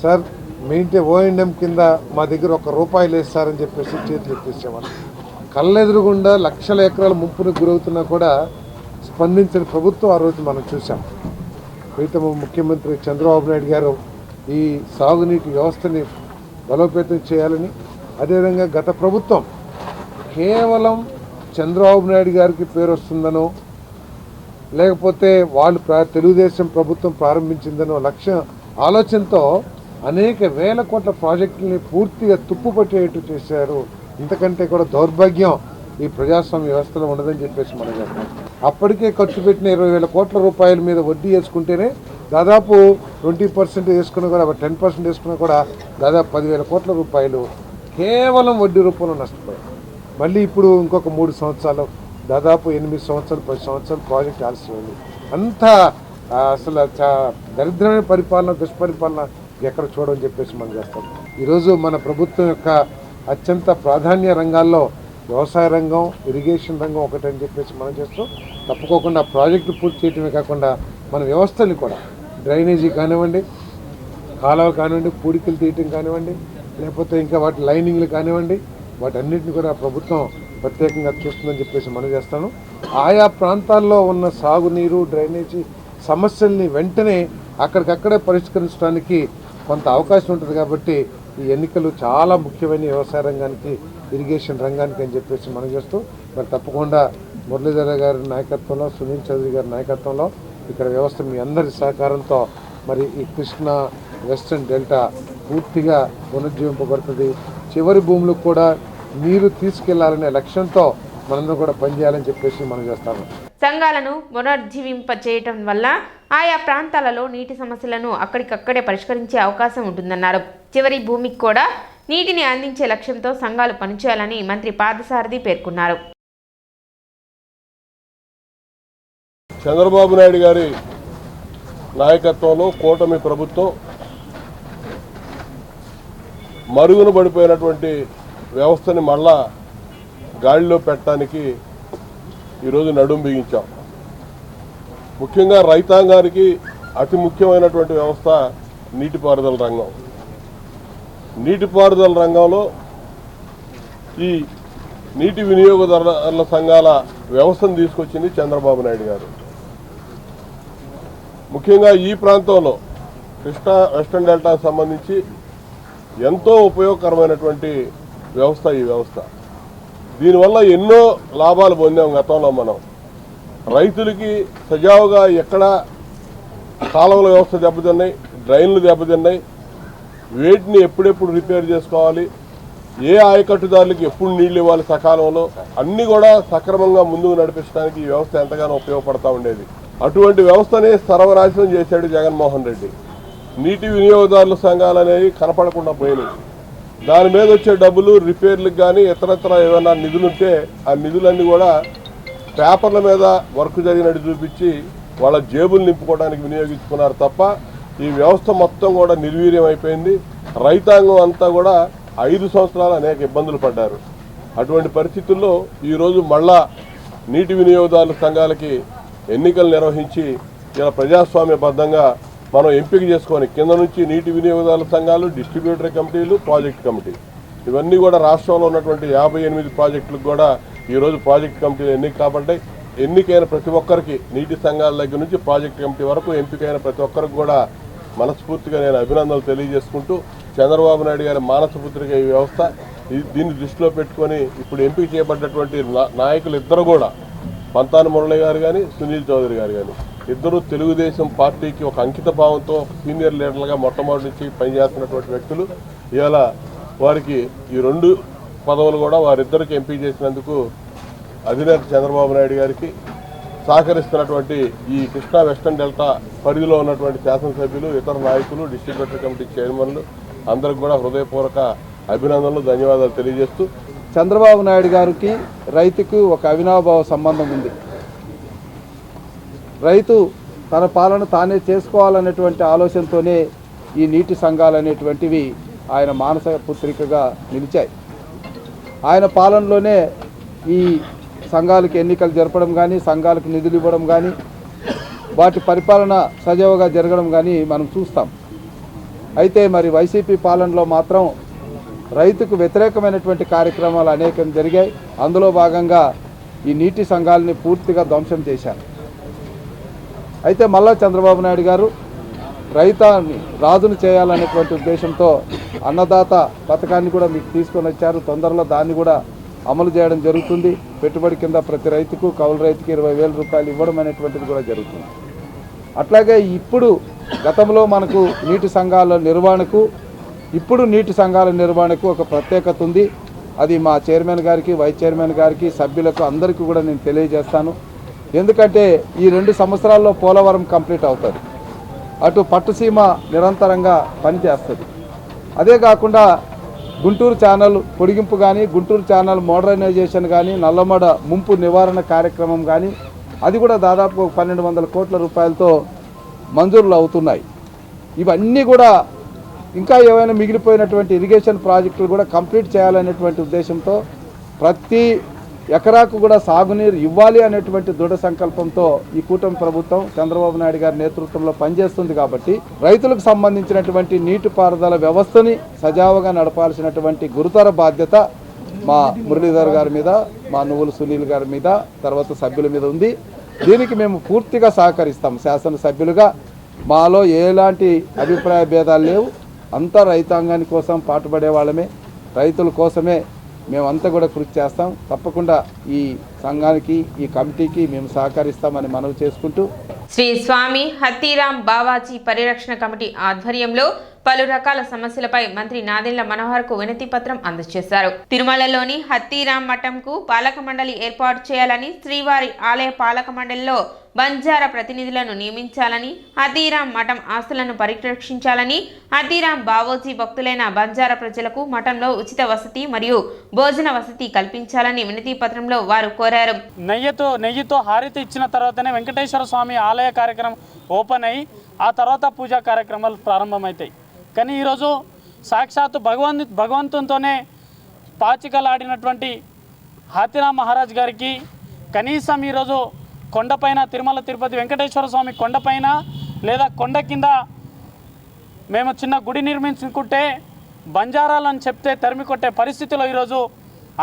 సార్ మెయింటే O&M కింద మా దగ్గర ₹1 వేస్తారని చెప్పేసి చేతులు ఎత్తేసేవాళ్ళు. కళ్ళెదురుగుండా లక్షల ఎకరాల ముంపుకు గురవుతున్నా కూడా స్పందించిన ప్రభుత్వం ఆ రోజు మనం చూసాం. ప్రీతమ ముఖ్యమంత్రి చంద్రబాబు నాయుడు గారు ఈ సాగునీటి వ్యవస్థని బలోపేతం చేయాలని, అదేవిధంగా గత ప్రభుత్వం కేవలం చంద్రబాబు నాయుడు గారికి పేరు వస్తుందనో, లేకపోతే వాళ్ళు తెలుగుదేశం ప్రభుత్వం ప్రారంభించిందనో ఆలోచనతో అనేక వేల కోట్ల ప్రాజెక్టులని పూర్తిగా తుప్పుపట్టేట్టు చేశారు. ఇంతకంటే కూడా దౌర్భాగ్యం ఈ ప్రజాస్వామ్య వ్యవస్థలో ఉండదని చెప్పేసి మనం చెప్తాం. అప్పటికే ఖర్చు పెట్టిన 20,000 కోట్ల రూపాయల మీద వడ్డీ వేసుకుంటేనే దాదాపు 20% వేసుకున్నా కూడా, 10% వేసుకున్నా కూడా దాదాపు 10,000 కోట్ల రూపాయలు కేవలం వడ్డీ రూపంలో నష్టపోయారు. మళ్ళీ ఇప్పుడు ఇంకొక 3 సంవత్సరాలు, దాదాపు 8 సంవత్సరాలు 10 సంవత్సరాలు ప్రాజెక్ట్ ఆలస్యమైంది. అంతా అసలు దరిద్రమైన పరిపాలన, దుష్పరిపాలన ఎక్కడ చూడని చెప్పేసి మనం చేస్తాం. ఈరోజు మన ప్రభుత్వం యొక్క అత్యంత ప్రాధాన్య రంగాల్లో వ్యవసాయ రంగం, ఇరిగేషన్ రంగం ఒకటని చెప్పేసి మనం చేస్తూ, తప్పుకోకుండా ప్రాజెక్టు పూర్తి చేయడమే కాకుండా మన వ్యవస్థని కూడా, డ్రైనేజీ కానివ్వండి, కాలువలు కానివ్వండి, పూడికలు తీయటం కానివ్వండి, లేకపోతే ఇంకా వాటి లైనింగ్లు కానివ్వండి, వాటన్నిటిని కూడా ప్రభుత్వం ప్రత్యేకంగా చూస్తుందని చెప్పేసి మనం చేస్తాను. ఆయా ప్రాంతాల్లో ఉన్న సాగునీరు, డ్రైనేజీ సమస్యల్ని వెంటనే అక్కడికక్కడే పరిష్కరించడానికి కొంత అవకాశం ఉంటుంది. కాబట్టి ఈ ఎన్నికలు చాలా ముఖ్యమైన వ్యవసాయ రంగానికి, ఇరిగేషన్ రంగానికి అని చెప్పేసి మనం చేస్తూ, మరి తప్పకుండా మురళీధర గారి నాయకత్వంలో, సునీల్ చౌదరి గారి నాయకత్వంలో ఇక్కడ వ్యవస్థ మీ అందరి సహకారంతో మరి ఈ కృష్ణా వెస్టర్న్ డెల్టా పూర్తిగా పునరుజ్జీవింపబడుతుంది. చివరి భూములకు కూడా నీరు తీసుకెళ్లాలనే లక్ష్యంతో మనందరం కూడా పనిచేయాలని చెప్పేసి మనం చేస్తాము. సంఘాలను పునరుజ్జీవింపచేయటం వల్ల ఆయా ప్రాంతాలలో నీటి సమస్యలను అక్కడికక్కడే పరిష్కరించే అవకాశం ఉంటుందన్నారు. చివరి భూమికి కూడా నీటిని అందించే లక్ష్యంతో సంఘాలు పనిచేయాలని మంత్రి పాదసారథి పేర్కొన్నారు. చంద్రబాబు నాయుడు గారి నాయకత్వంలో కూటమి ప్రభుత్వం మరుగున పడిపోయినటువంటి వ్యవస్థని మళ్ళా గాడిలో పెట్టడానికి ఈరోజు నడుం బిగించాం. ముఖ్యంగా రైతాంగానికి అతి ముఖ్యమైనటువంటి వ్యవస్థ నీటిపారుదల రంగం. నీటిపారుదల రంగంలో ఈ నీటి వినియోగదారుల సంఘాల వ్యవస్థను తీసుకొచ్చింది చంద్రబాబు నాయుడు గారు. ముఖ్యంగా ఈ ప్రాంతంలో కృష్ణా వెస్టర్న్ డెల్టాకు సంబంధించి ఎంతో ఉపయోగకరమైనటువంటి వ్యవస్థ ఈ వ్యవస్థ. దీనివల్ల ఎన్నో లాభాలు పొందాం. గతంలో మనం రైతులకి సజావుగా ఎక్కడ కాలువల వ్యవస్థ దెబ్బతిన్నాయి, డ్రైన్లు దెబ్బతిన్నాయి, వేటిని ఎప్పుడెప్పుడు రిపేర్ చేసుకోవాలి, ఏ ఆయకట్టుదారులకి ఎప్పుడు నీళ్ళు ఇవ్వాలి సకాలంలో, అన్నీ కూడా సక్రమంగా ముందుకు నడిపించడానికి ఈ వ్యవస్థ ఎంతగానో ఉపయోగపడతా ఉండేది. అటువంటి వ్యవస్థని సర్వనాశనం చేశాడు జగన్మోహన్ రెడ్డి. నీటి వినియోగదారుల సంఘాలు అనేవి కనపడకుండా పోయినాయి. దాని మీద వచ్చే డబ్బులు రిపేర్లకు కానీ ఇతరత్ర ఏమైనా నిధులుంటే ఆ నిధులన్నీ కూడా పేపర్ల మీద వర్క్ జరిగినట్టు చూపించి వాళ్ళ జేబులు నింపుకోవడానికి వినియోగించుకున్నారు తప్ప ఈ వ్యవస్థ మొత్తం కూడా నిర్వీర్యం అయిపోయింది. రైతాంగం అంతా కూడా 5 సంవత్సరాలు అనేక ఇబ్బందులు పడ్డారు. అటువంటి పరిస్థితుల్లో ఈరోజు మళ్ళా నీటి వినియోగదారుల సంఘాలకి ఎన్నికలు నిర్వహించి ఇలా ప్రజాస్వామ్యబద్ధంగా మనం ఎంపిక చేసుకొని కింద నుంచి నీటి వినియోగదారుల సంఘాలు, డిస్ట్రిబ్యూటరీ కమిటీలు, ప్రాజెక్ట్ కమిటీ ఇవన్నీ కూడా రాష్ట్రంలో ఉన్నటువంటి 58 ప్రాజెక్టులకు కూడా ఈరోజు ప్రాజెక్ట్ కమిటీలు ఎన్నిక కాబట్టాయి. ఎన్నికైన ప్రతి ఒక్కరికి నీటి సంఘాల దగ్గర నుంచి ప్రాజెక్ట్ కమిటీ వరకు ఎంపికైన ప్రతి ఒక్కరికి కూడా మనస్ఫూర్తిగా నేను అభినందనలు తెలియజేసుకుంటూ చంద్రబాబు నాయుడు గారి మానసపుత్రిక ఈ వ్యవస్థ దీన్ని దృష్టిలో పెట్టుకొని ఇప్పుడు ఎంపిక చేయబడ్డటువంటి నాయకులు ఇద్దరు కూడా పంతాను మురళి గారు కానీ సునీల్ చౌదరి గారు కానీ ఇద్దరు తెలుగుదేశం పార్టీకి ఒక అంకిత భావంతో సీనియర్ లీడర్లుగా మొట్టమొదటి నుంచి పనిచేస్తున్నటువంటి వ్యక్తులు. ఇవాళ వారికి ఈ 2 పదవులు కూడా వారిద్దరికి ఎంపిక చేసినందుకు అధినేత చంద్రబాబు నాయుడు గారికి సహకరిస్తున్నటువంటి ఈ కృష్ణా వెస్టర్న్ డెల్టా పరిధిలో ఉన్నటువంటి శాసనసభ్యులు, ఇతర నాయకులు, డిస్ట్రిబ్యూటరీ కమిటీ చైర్మన్లు అందరికి కూడా హృదయపూర్వక అభినందనలు, ధన్యవాదాలు తెలియజేస్తూ చంద్రబాబు నాయుడు గారికి రైతుకు ఒక అవినాభావ సంబంధం ఉంది. రైతు తన పాలన తానే చేసుకోవాలనేటువంటి ఆలోచనతోనే ఈ నీటి సంఘాలు అనేటువంటివి ఆయన మానస పుత్రికగా నిలిచాయి. ఆయన పాలనలోనే ఈ సంఘాలకు ఎన్నికలు జరపడం కానీ, సంఘాలకు నిధులు ఇవ్వడం కానీ, వాటి పరిపాలన సజావుగా జరగడం కానీ మనం చూస్తాం. అయితే మరి వైసీపీ పాలనలో మాత్రం రైతుకు వ్యతిరేకమైనటువంటి కార్యక్రమాలు అనేకం జరిగాయి. అందులో భాగంగా ఈ నీటి సంఘాలని పూర్తిగా ధ్వంసం చేశారు. అయితే మళ్ళా చంద్రబాబు నాయుడు గారు రైతాన్ని రాజును చేయాలనేటువంటి ఉద్దేశంతో అన్నదాత పథకాన్ని కూడా మీకు తీసుకొని వచ్చారు. తొందరలో దాన్ని కూడా అమలు చేయడం జరుగుతుంది. పెట్టుబడి కింద ప్రతి రైతుకు, కౌలు రైతుకి 20,000 రూపాయలు ఇవ్వడం అనేటువంటిది కూడా జరుగుతుంది. అట్లాగే ఇప్పుడు గతంలో మనకు నీటి సంఘాల నిర్వహణకు, ఇప్పుడు నీటి సంఘాల నిర్వహణకు ఒక ప్రత్యేకత ఉంది. అది మా చైర్మన్ గారికి, వైస్ చైర్మన్ గారికి, సభ్యులకు అందరికీ కూడా నేను తెలియజేస్తాను. ఎందుకంటే ఈ 2 సంవత్సరాల్లో పోలవరం కంప్లీట్ అవుతుంది. అటు పట్టుసీమ నిరంతరంగా పనిచేస్తుంది. అదే కాకుండా గుంటూరు ఛానల్ పొడిగింపు కానీ, గుంటూరు ఛానల్ మోడర్నైజేషన్ కానీ, నల్లమడ ముంపు నివారణ కార్యక్రమం కానీ అది కూడా దాదాపు 1,200 కోట్ల రూపాయలతో మంజూరులు అవుతున్నాయి. ఇవన్నీ కూడా ఇంకా ఏవైనా మిగిలిపోయినటువంటి ఇరిగేషన్ ప్రాజెక్టులు కూడా కంప్లీట్ చేయాలనేటువంటి ఉద్దేశంతో ప్రతి ఎకరాకు కూడా సాగునీరు ఇవ్వాలి అనేటువంటి దృఢ సంకల్పంతో ఈ కూటమి ప్రభుత్వం చంద్రబాబు నాయుడు గారి నేతృత్వంలో పనిచేస్తుంది. కాబట్టి రైతులకు సంబంధించినటువంటి నీటిపారుదల వ్యవస్థని సజావుగా నడపాల్సినటువంటి గురుతర బాధ్యత మా మురళీధర్ గారి మీద, మా నువ్వుల సునీల్ గారి మీద, తర్వాత సభ్యుల మీద ఉంది. దీనికి మేము పూర్తిగా సహకరిస్తాం. శాసనసభ్యులుగా మాలో ఎలాంటి అభిప్రాయ భేదాలు లేవు. అంతా రైతాంగాని కోసం పాటుపడే వాళ్ళమే, రైతుల కోసమే మేమంతా కూడా కృషి చేస్తాం. తప్పకుండా ఈ సంఘానికి, ఈ కమిటీకి మేము సహకరిస్తామని మనవి చేసుకుంటూ శ్రీ స్వామి హత్తిరాం బావాజీ పరిరక్షణ కమిటీ ఆధ్వర్యంలో పలు రకాల సమస్యలపై మంత్రి నాదెండ్ల మనోహర్కు వినతి పత్రం అందజేశారు. తిరుమలలోని హత్తిరాం మఠంకు పాలక మండలి ఏర్పాటు చేయాలని, శ్రీవారి ఆలయ పాలక మండలిలో బంజారా ప్రతినిధులను నియమించాలని, హత్తిరాం మఠం ఆస్తులను పరిరక్షించాలని, హత్తిరాం బావోజీ భక్తులైన బంజారా ప్రజలకు మఠంలో ఉచిత వసతి మరియు భోజన వసతి కల్పించాలని వినతి పత్రంలో వారు కోరారు. నెయ్యితో హారతి ఇచ్చిన తర్వాతనే వెంకటేశ్వర స్వామి ఆలయ కార్యక్రమం ఓపెన్ అయ్యి ఆ తర్వాత పూజా కార్యక్రమాలు ప్రారంభమవుతాయి. కానీ ఈరోజు సాక్షాత్తు భగవంతునితోనే పాచికలాడినటువంటి హాతిరామ్ మహారాజ్ గారికి కనీసం ఈరోజు కొండపైన తిరుమల తిరుపతి వెంకటేశ్వర స్వామి కొండపైన లేదా కొండ కింద మేము చిన్న గుడి నిర్మించుకుంటే బంజారాలని చెప్తే తరిమి కొట్టే పరిస్థితిలో ఈరోజు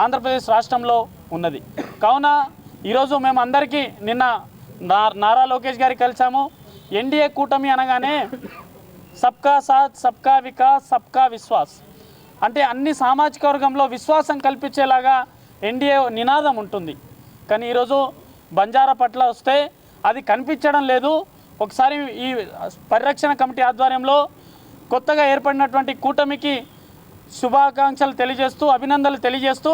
ఆంధ్రప్రదేశ్ రాష్ట్రంలో ఉన్నది. కావున ఈరోజు మేము అందరికీ నిన్న నారా లోకేష్ గారికి కలిసాము. ఎన్డీఏ కూటమి అనగానే సబ్కా సాత్ సబ్కా వికాస్ సబ్కా విశ్వాస్ అంటే అన్ని సామాజిక వర్గంలో విశ్వాసం కల్పించేలాగా ఎన్డీఏ నినాదం ఉంటుంది. కానీ ఈరోజు బంజారా పట్ల వస్తే అది కనిపించడం లేదు. ఒకసారి ఈ పరిరక్షణ కమిటీ ఆధ్వర్యంలో కొత్తగా ఏర్పడినటువంటి కూటమికి శుభాకాంక్షలు తెలియజేస్తూ అభినందనలు తెలియజేస్తూ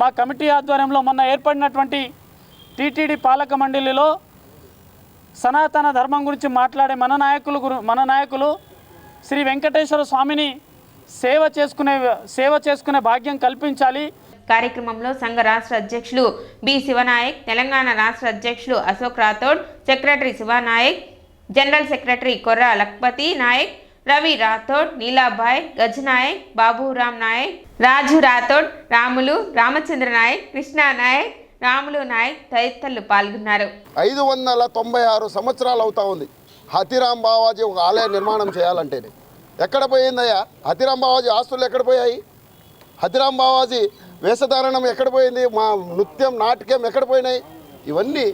మా కమిటీ ఆధ్వర్యంలో మొన్న ఏర్పడినటువంటి టీటీడీ పాలక మండలిలో సనాతన ధర్మం గురించి మాట్లాడే మన నాయకులు శ్రీ వెంకటేశ్వర స్వామిని సేవ చేసుకునే భాగ్యం కల్పించాలి. కార్యక్రమంలో సంఘ రాష్ట్ర అధ్యక్షులు బి శివనాయక్, తెలంగాణ రాష్ట్ర అధ్యక్షులు Ashok Rathod, secretary Shivanayak, general secretary Korra Lakpathi Nayak, Ravi Rathod, Neelabhai, Gajanayak, Baburam Nayak, Raju Rathod, Ramulu, Ramachandra Nayak, Krishna Nayak, Ramulu Nayak తదితరులు పాల్గొన్నారు. 596 సంవత్సరాలు అవుతా ఉంది హతిరామ్ బావాజీ ఒక ఆలయ నిర్మాణం చేయాలంటేనే. ఎక్కడ పోయిందయ్యా హతిరామ్ బావాజీ ఆస్తులు? ఎక్కడ పోయాయి? హతిరామ్ బావాజీ వేషధారణం ఎక్కడ పోయింది? మా నృత్యం నాటకం ఎక్కడ పోయినాయి? ఇవన్నీ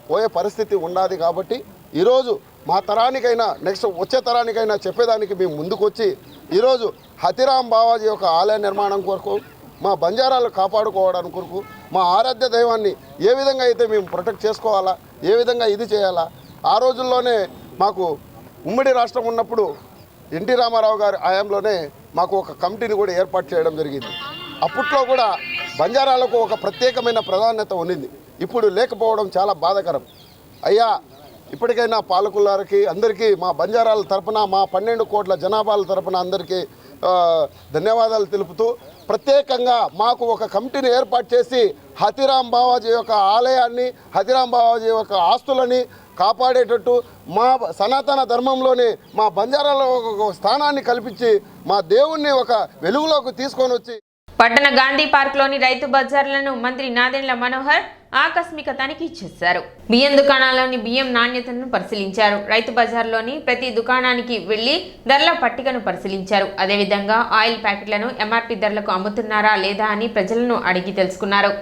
పోయే పరిస్థితి ఉన్నది. కాబట్టి ఈరోజు మా తరానికైనా నెక్స్ట్ వచ్చే తరానికైనా చెప్పేదానికి మేము ముందుకు వచ్చి ఈరోజు హతిరామ్ బావాజీ యొక్క ఆలయ నిర్మాణం కొరకు, మా బంజారాలు కాపాడుకోవడానికి కొరకు, మా ఆరాధ్య దైవాన్ని ఏ విధంగా అయితే మేము ప్రొటెక్ట్ చేసుకోవాలా, ఏ విధంగా ఇది చేయాలా. ఆ రోజుల్లోనే మాకు ఉమ్మడి రాష్ట్రం ఉన్నప్పుడు ఎన్టీ రామారావు గారి హయాంలోనే మాకు ఒక కమిటీని కూడా ఏర్పాటు చేయడం జరిగింది. అప్పట్లో కూడా బంజారాలకు ఒక ప్రత్యేకమైన ప్రాధాన్యత ఉన్నింది. ఇప్పుడు లేకపోవడం చాలా బాధాకరం. అయ్యా, ఇప్పటికైనా పాలకులకి అందరికీ మా బంజారాల తరపున, మా 12 కోట్ల జనాభాల తరపున అందరికీ ధన్యవాదాలు తెలుపుతూ ప్రత్యేకంగా మాకు ఒక కమిటీని ఏర్పాటు చేసి హతిరామ్ బావాజీ యొక్క ఆలయాన్ని, హతిరామ్ బావాజీ యొక్క ఆస్తులని కాపాడేటట్టు మా సనాతన ధర్మంలోనే మా బంజారాలో ఒక స్థానాన్ని కల్పించి మా దేవుణ్ణి ఒక వెలుగులోకి తీసుకొని వచ్చి పట్టణ గాంధీ పార్క్లోని రైతు బజార్లను మంత్రి నాదెండ్ల మనోహర్ ఆకస్మిక తనిఖీ చేశారు. బియ్యం దుకాణాల్లోని బియ్యం నాణ్యతను పరిశీలించారు. రైతు బజార్లోని ప్రతి దుకాణానికి వెళ్లి ధరల పట్టికను పరిశీలించారు. అదేవిధంగా ఆయిల్ ప్యాకెట్లను ఎంఆర్పీ ధరలకు అమ్ముతున్నారా లేదా అని ప్రజలను అడిగి తెలుసుకున్నారు.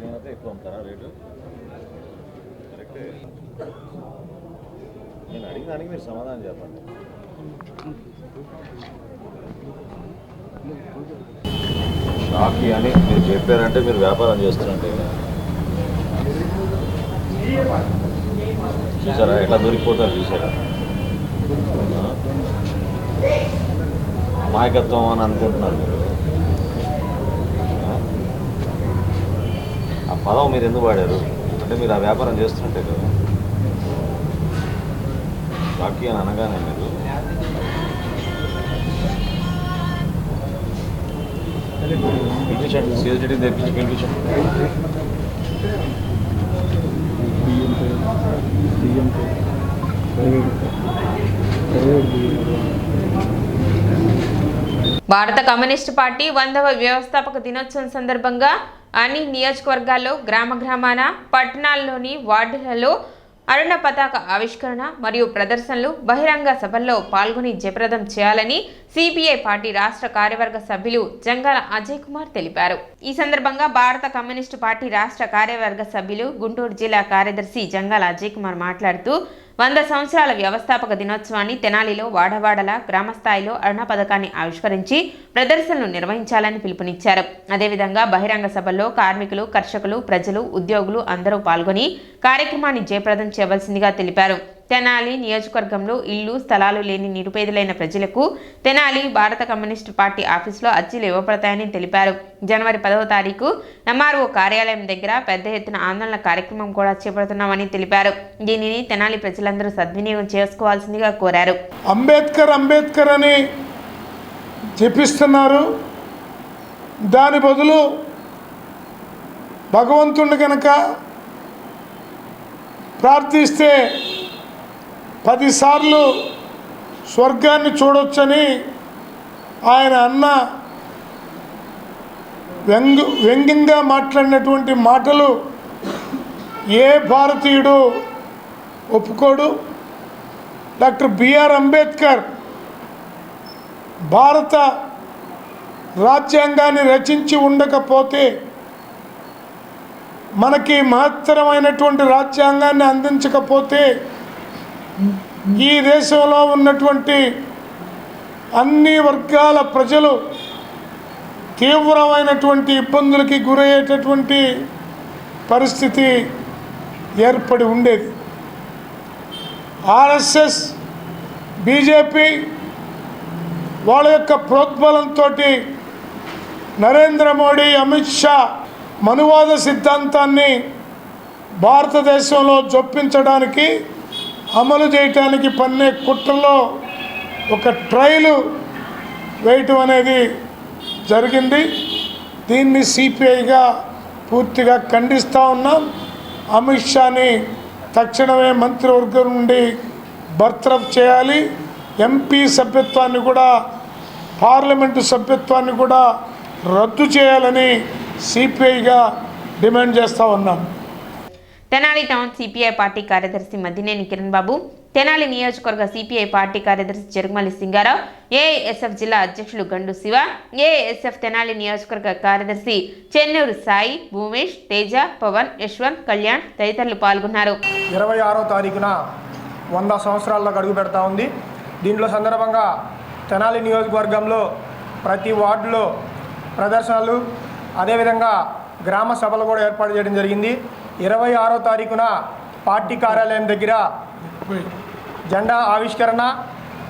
నేనైతే ఎక్కువ అమ్ముతారా రేటు? కరెక్టే. నేను అడిగిన దానికి మీరు సమాధానం చెప్పండి. షాకి అని మీరు చెప్పారంటే మీరు వ్యాపారం చేస్తున్నట్టే. చూసారా ఎట్లా దొరికిపోతారు? చూసారా అమాయకత్వం అని అనుకుంటున్నారు మీరు. ఆ పదం మీరు ఎందుకు వాడారు అంటే మీరు ఆ వ్యాపారం చేస్తున్నట్టే కదా. బాకీ అని అనగానే మీరు పిలిపించండి, సిఎస్డి తెప్పించి పిలిపించండి. భారత కమ్యూనిస్టు పార్టీ 100వ వ్యవస్థాపక దినోత్సవం సందర్భంగా అన్ని నియోజకవర్గాల్లో గ్రామాన పట్టణాల్లోని వార్డులలో అరుణ పతాక ఆవిష్కరణ మరియు ప్రదర్శనలు బహిరంగ సభల్లో పాల్గొని జయప్రదం చేయాలని సిపిఐ పార్టీ రాష్ట్ర కార్యవర్గ సభ్యులు జంగాల అజయ్ కుమార్ తెలిపారు. ఈ సందర్భంగా భారత కమ్యూనిస్టు పార్టీ రాష్ట్ర కార్యవర్గ సభ్యులు గుంటూరు జిల్లా కార్యదర్శి జంగాల అజయ్ కుమార్ మాట్లాడుతూ 100 సంవత్సరాల వ్యవస్థాపక దినోత్సవాన్ని తెనాలిలో వాడవాడల గ్రామస్థాయిలో అరుణ పథకాన్ని ఆవిష్కరించి ప్రదర్శనలు నిర్వహించాలని పిలుపునిచ్చారు. అదేవిధంగా బహిరంగ సభల్లో కార్మికులు, కర్షకులు, ప్రజలు, ఉద్యోగులు అందరూ పాల్గొని కార్యక్రమాన్ని జయప్రదం చేయవలసిందిగా తెలిపారు. తెనాలి నియోజకవర్గంలో ఇళ్లు, స్థలాలు లేని నిరుపేదలైన ప్రజలకు తెనాలి భారత కమ్యూనిస్టు పార్టీ ఆఫీసులో అర్జీలు ఇవ్వబడతాయని తెలిపారు. జనవరి 10వ తారీఖు ఎంఆర్ఓ కార్యాలయం దగ్గర పెద్ద ఎత్తున ఆందోళన కార్యక్రమం కూడా చేపడుతున్నామని తెలిపారు. దీనిని తెనాలి ప్రజలందరూ సద్వినియోగం చేసుకోవాల్సిందిగా కోరారు. అంబేద్కర్ అని జపిస్తున్నారు. దాని బదులు భగవంతుడిని కనుక ప్రార్థిస్తే 10 సార్లు స్వర్గాన్ని చూడొచ్చని ఆయన అన్న వ్యంగ్యంగా మాట్లాడినటువంటి మాటలు ఏ భారతీయుడు ఒప్పుకోడు. డాక్టర్ బిఆర్ అంబేద్కర్ భారత రాజ్యాంగాన్ని రచించి ఉండకపోతే, మనకి మహత్తరమైనటువంటి రాజ్యాంగాన్ని అందించకపోతే ఈ దేశంలో ఉన్నటువంటి అన్ని వర్గాల ప్రజలు తీవ్రమైనటువంటి ఇబ్బందులకి గురయ్యేటటువంటి పరిస్థితి ఏర్పడి ఉండేది. ఆర్ఎస్ఎస్, బీజేపీ వాళ్ళ యొక్క ప్రోద్బలంతో నరేంద్ర మోడీ, అమిత్ షా మనువాద సిద్ధాంతాన్ని భారతదేశంలో జొప్పించడానికి, అమలు చేయటానికి పన్నే కుట్రలో ఒక ట్రయల్ వేయటం అనేది జరిగింది. దీన్ని సిపిఐగా పూర్తిగా ఖండిస్తూ ఉన్నాం. అమిత్ షాని తక్షణమే మంత్రివర్గం నుండి బర్తరఫ్ చేయాలి. ఎంపీ సభ్యత్వాన్ని కూడా, పార్లమెంటు సభ్యత్వాన్ని కూడా రద్దు చేయాలని సిపిఐగా డిమాండ్ చేస్తూ ఉన్నాం. తెనాలి టౌన్ సిపిఐ పార్టీ కార్యదర్శి మద్దినేని కిరణ్ బాబు, తెనాలి నియోజకవర్గ సిపిఐ పార్టీ కార్యదర్శి జరుగుమల్లి సింగారావు, ఏఐఎస్ఎఫ్ జిల్లా అధ్యక్షులు గండు శివ, ఏఐఎస్ఎఫ్ తెనాలి నియోజకవర్గ కార్యదర్శి చెన్నూరు సాయి, భూమేష్, తేజ, పవన్, యశ్వంత్, కళ్యాణ్ తదితరులు పాల్గొన్నారు. 26వ తారీఖున 100 సంవత్సరాల్లోకి అడుగు పెడతా ఉంది. దీంట్లో సందర్భంగా తెనాలి నియోజకవర్గంలో ప్రతి వార్డులో ప్రదర్శనలు, అదేవిధంగా గ్రామ సభలు కూడా ఏర్పాటు చేయడం జరిగింది. 26వ తారీఖున పార్టీ కార్యాలయం దగ్గర జెండా ఆవిష్కరణ,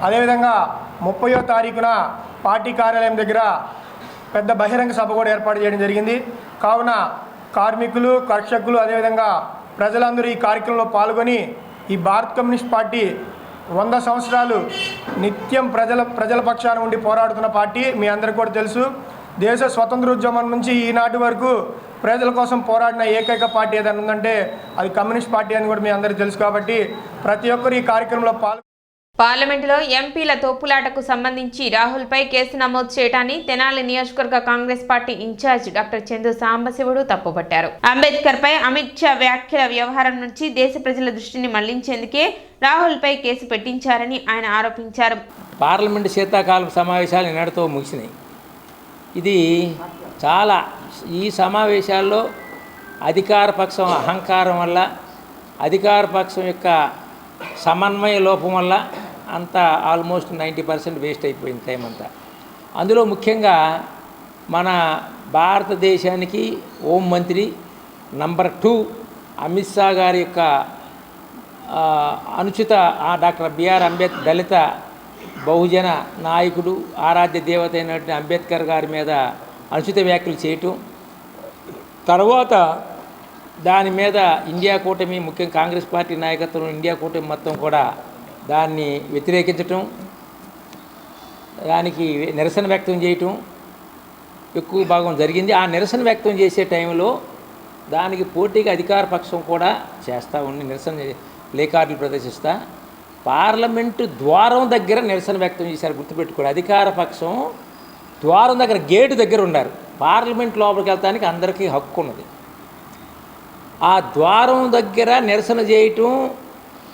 అదేవిధంగా 30వ తారీఖున పార్టీ కార్యాలయం దగ్గర పెద్ద బహిరంగ సభ కూడా ఏర్పాటు చేయడం జరిగింది. కావున కార్మికులు, కర్షకులు, అదేవిధంగా ప్రజలందరూ ఈ కార్యక్రమంలో పాల్గొని ఈ భారత కమ్యూనిస్ట్ పార్టీ 100 సంవత్సరాలు నిత్యం ప్రజల పక్షాన ఉండి పోరాడుతున్న పార్టీ. మీ అందరికీ కూడా తెలుసు, దేశ స్వతంత్రోద్యమం నుంచి ఈనాటి వరకు ప్రజల కోసం పోరాడిన ఏకైక పార్టీ ఏదైనా ఉందంటే అది కమ్యూనిస్ట్ పార్టీ అని కూడా మీ అందరికీ తెలుసు. కాబట్టి ప్రతి ఒక్కరు ఈ కార్యక్రమంలో పార్లమెంటులో ఎంపీల తోపులాటకు సంబంధించి రాహుల్పై కేసు నమోదు చేయడాన్ని తెనాలి నియోజకవర్గ Congress party in-charge doctor Chandu Sambasivudu తప్పుపట్టారు. అంబేద్కర్పై అమిత్ షా వ్యాఖ్యల వ్యవహారం నుంచి దేశ ప్రజల దృష్టిని మళ్లించేందుకే రాహుల్పై కేసు పెట్టించారని ఆయన ఆరోపించారు. పార్లమెంటు శీతాకాల సమావేశాలు నిన్నటితో ముగిసినాయి. ఇది చాలా ఈ సమావేశాల్లో అధికార పక్షం అహంకారం వల్ల, అధికార పక్షం యొక్క సమన్వయ లోపం వల్ల అంతా ఆల్మోస్ట్ 90% వేస్ట్ అయిపోయింది టైం అంతా. అందులో ముఖ్యంగా మన భారతదేశానికి హోంమంత్రి నంబర్ 2 అమిత్ షా గారి యొక్క అనుచిత డాక్టర్ బిఆర్ అంబేద్కర్, దళిత బహుజన నాయకుడు, ఆరాధ్య దేవత అయినటువంటి అంబేద్కర్ గారి మీద అనుచిత వ్యాఖ్యలు చేయటం, తర్వాత దాని మీద ఇండియా కూటమి, ముఖ్యంగా కాంగ్రెస్ పార్టీ నాయకత్వం ఇండియా కూటమి మొత్తం కూడా దాన్ని వ్యతిరేకించటం, దానికి నిరసన వ్యక్తం చేయటం ఎక్కువ భాగం జరిగింది. ఆ నిరసన వ్యక్తం చేసే టైంలో దానికి పోటీగా అధికార పక్షం కూడా చేస్తూ ఉండి నిరసన ప్లే కార్డులు ప్రదర్శిస్తా పార్లమెంటు ద్వారం దగ్గర నిరసన వ్యక్తం చేశారు. గుర్తుపెట్టుకోండి, అధికార పక్షం ద్వారం దగ్గర గేటు దగ్గర ఉన్నారు. పార్లమెంట్ లోపలికి వెళ్తానికి అందరికీ హక్కు ఉన్నది. ఆ ద్వారం దగ్గర నిరసన చేయటం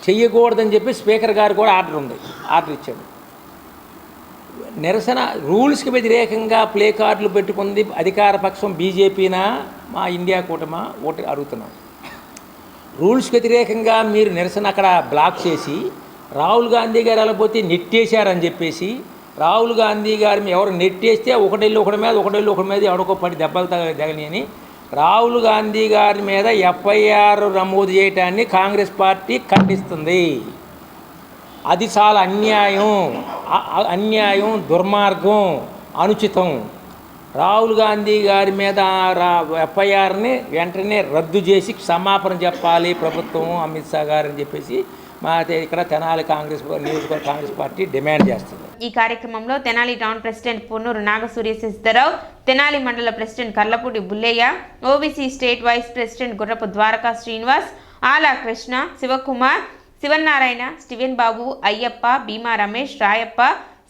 చెయ్యకూడదని చెప్పి స్పీకర్ గారు కూడా ఆర్డర్ ఇచ్చాడు. నిరసన రూల్స్కి వ్యతిరేకంగా ప్లే కార్డులు పెట్టుకుంది అధికార పక్షం బీజేపీనా మా ఇండియా కూటమా ఒకటి అడుగుతున్నాం. రూల్స్కి వ్యతిరేకంగా మీరు నిరసన అక్కడ బ్లాక్ చేసి రాహుల్ గాంధీ గారు వెళ్ళకపోతే నెట్టేశారని చెప్పేసి రాహుల్ గాంధీ గారిని ఎవరు నెట్టేస్తే ఒకటెళ్ళి ఒకటి మీద ఎవరికో పడి దెబ్బలు తగలని అని రాహుల్ గాంధీ గారి మీద ఎఫ్ఐఆర్ నమోదు చేయడాన్ని కాంగ్రెస్ పార్టీ ఖండిస్తుంది. అది చాలా అన్యాయం, దుర్మార్గం, అనుచితం. రాహుల్ గాంధీ గారి మీద ఎఫ్ఐఆర్ని వెంటనే రద్దు చేసి క్షమాపణ చెప్పాలి ప్రభుత్వం, అమిత్ షా గారు అని చెప్పేసి మా ఇక్కడ తెనాలి నియోజకవర్గ కాంగ్రెస్ పార్టీ డిమాండ్ చేస్తుంది. ఈ కార్యక్రమంలో Tenali town president Ponnuru Nagasuryasesharao, Tenali mandal president Karlapudi Bullaiah, OBC state vice president Gurrapu Dwaraka Srinivas, Ala Krishna, Sivakumar, Sivanarayana, Steven Babu, Ayyappa, Bhima Ramesh, Rayappa,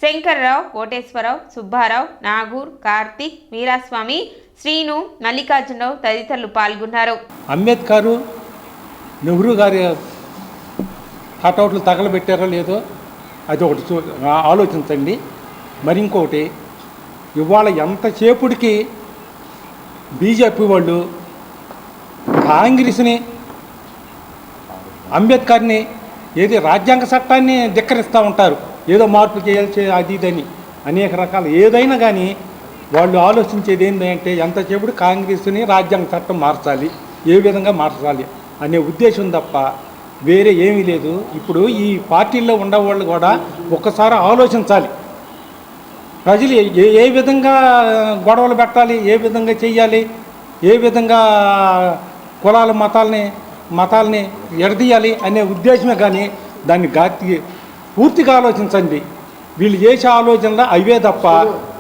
Shankarrao, Koteswararao, Subbarao, Nagur, Karthik, Veeraswamy, Srinu, Mallikarjunarao తదితరులు పాల్గొన్నారు. అంబేద్కర్, నెహ్రూ గారి కటౌట్లు తగలబెట్టారో లేదో అది ఒకటి ఆలోచించండి. మరి ఇంకొకటి, ఇవాళ ఎంతసేపుడికి బీజేపీ వాళ్ళు కాంగ్రెస్ని, అంబేద్కర్ని ఏది రాజ్యాంగ చట్టాన్ని ధిక్కరిస్తూ ఉంటారు. ఏదో మార్పు చేయాల్సి అది ఇదని అనేక రకాల ఏదైనా కానీ వాళ్ళు ఆలోచించేది ఏంటంటే ఎంతసేపుడు కాంగ్రెస్ని రాజ్యాంగ చట్టం మార్చాలి, ఏ విధంగా మార్చాలి అనే ఉద్దేశం తప్ప వేరే ఏమీ లేదు. ఇప్పుడు ఈ పార్టీల్లో ఉండేవాళ్ళు కూడా ఒక్కసారి ఆలోచించాలి. ప్రజలు ఏ విధంగా గొడవలు పెట్టాలి, ఏ విధంగా చెయ్యాలి, ఏ విధంగా కులాల మతాలని ఎడదీయాలి అనే ఉద్దేశమే కానీ దాన్ని పూర్తిగా ఆలోచించండి. వీళ్ళు చేసే ఆలోచనలు అవే తప్ప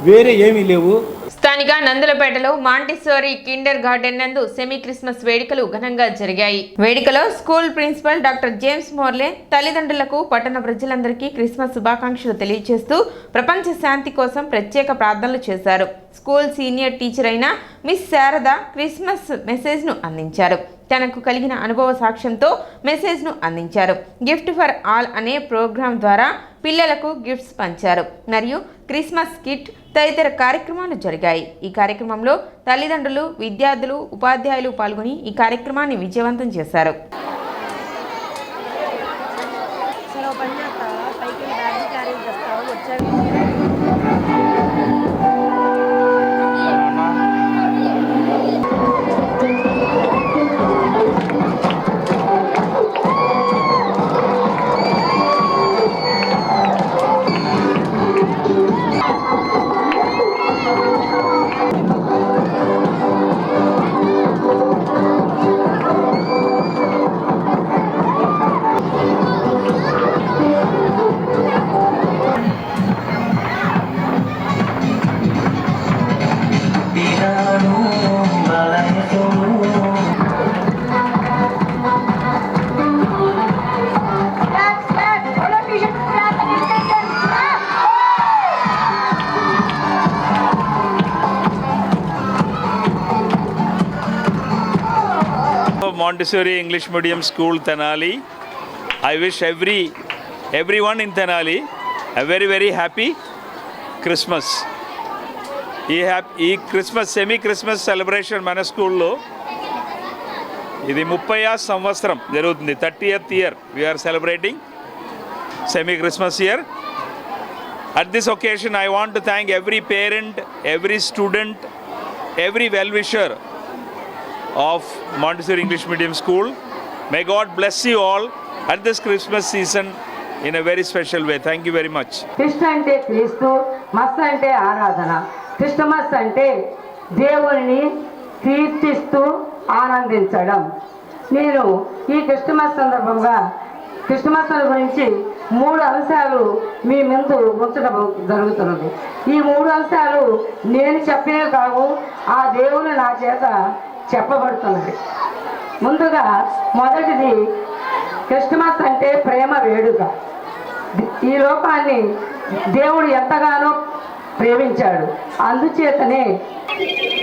వేరే ఏమీ లేవు. స్థానిక నందులపేటలో మాంటిసోరీ కిండర్ గార్డెన్ నందు సెమీ క్రిస్మస్ వేడుకలు ఘనంగా జరిగాయి. వేడుకలో స్కూల్ ప్రిన్సిపల్ డాక్టర్ జేమ్స్ మోర్లే తల్లిదండ్రులకు, పట్టణ ప్రజలందరికీ క్రిస్మస్ శుభాకాంక్షలు తెలియజేస్తూ ప్రపంచ శాంతి కోసం ప్రత్యేక ప్రార్థనలు చేశారు. స్కూల్ సీనియర్ టీచర్ అయిన మిస్ శారద క్రిస్మస్ మెసేజ్ను అందించారు. తనకు కలిగిన అనుభవ సాక్ష్యంతో మెసేజ్ను అందించారు. గిఫ్ట్ ఫర్ ఆల్ అనే ప్రోగ్రాం ద్వారా పిల్లలకు గిఫ్ట్స్ పంచారు మరియు క్రిస్మస్ కిట్ తదితర కార్యక్రమాలు జరిగాయి. ఈ కార్యక్రమంలో తల్లిదండ్రులు, విద్యార్థులు, ఉపాధ్యాయులు పాల్గొని ఈ కార్యక్రమాన్ని విజయవంతం చేశారు. Montessori English Medium School Tenali. I wish everyone in Tenali a very happy Christmas. ఈ క్రిస్మస్ సెమీ క్రిస్మస్ సెలబ్రేషన్ మన స్కూల్లో ఇది 30వ సంవత్సరం జరుగుతుంది. 30th year we are celebrating semi Christmas year. At this occasion I want to thank every parent, every student, every well-wisher of Montessori English Medium School. May God bless you all at this Christmas season in a very special way. Thank you very much. Christ అంటే క్రీస్తు, మస్ అంటే ఆరాధన. Christmas అంటే దేవుని కీర్తిస్తూ ఆనందించడం. నేను ఈ క్రిస్టమస్ సందర్భంగా క్రిస్టమస్ గురించి 3 అంశాలు మీ ముందు ఉంచడం జరుగుతున్నది. ఈ 3 అంశాలు నేను చెప్పినవి కావు, ఆ దేవుని నా చేత చెప్పబడుతున్నది. ముందుగా మొదటిది, క్రిస్టమస్ అంటే ప్రేమ వేడుక. ఈ లోకాన్ని దేవుడు ఎంతగానో ప్రేమించాడు. అందుచేతనే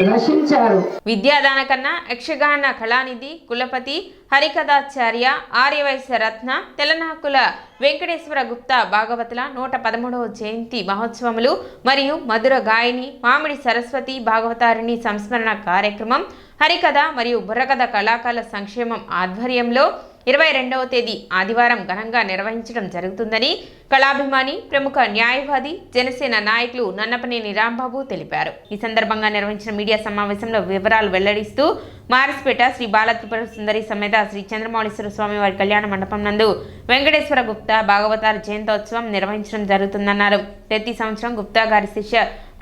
రచించారు. విద్యాదాన కన్నా యక్షగాన కళానిధి కులపతి హరికథాచార్య ఆర్యవైశ్య రత్న తెలనాకుల వెంకటేశ్వర గుప్తా భాగవతుల 113వ జయంతి మహోత్సవములు మరియు మధుర గాయని మామిడి సరస్వతి భాగవతారిణి సంస్మరణ కార్యక్రమం హరికథ మరియు బుర్రకథ కళాకారుల సంక్షేమం ఆధ్వర్యంలో 22వ తేదీ ఆదివారం ఘనంగా నిర్వహించడం జరుగుతుందని కళాభిమాని ప్రముఖ న్యాయవాది జనసేన నాయకులు నన్నపనేని రాంబాబు తెలిపారు. ఈ సందర్భంగా నిర్వహించిన మీడియా సమావేశంలో వివరాలు వెల్లడిస్తూ మారస్పేట శ్రీ బాలత్రిపుర సుందరి సమేత శ్రీ చంద్రమౌళీశ్వర స్వామి వారి కళ్యాణ మండపం నందు వెంకటేశ్వర గుప్తా భాగవతార జయంతోత్సవం నిర్వహించడం జరుగుతుందన్నారు. ప్రతి సంవత్సరం గుప్తా గారి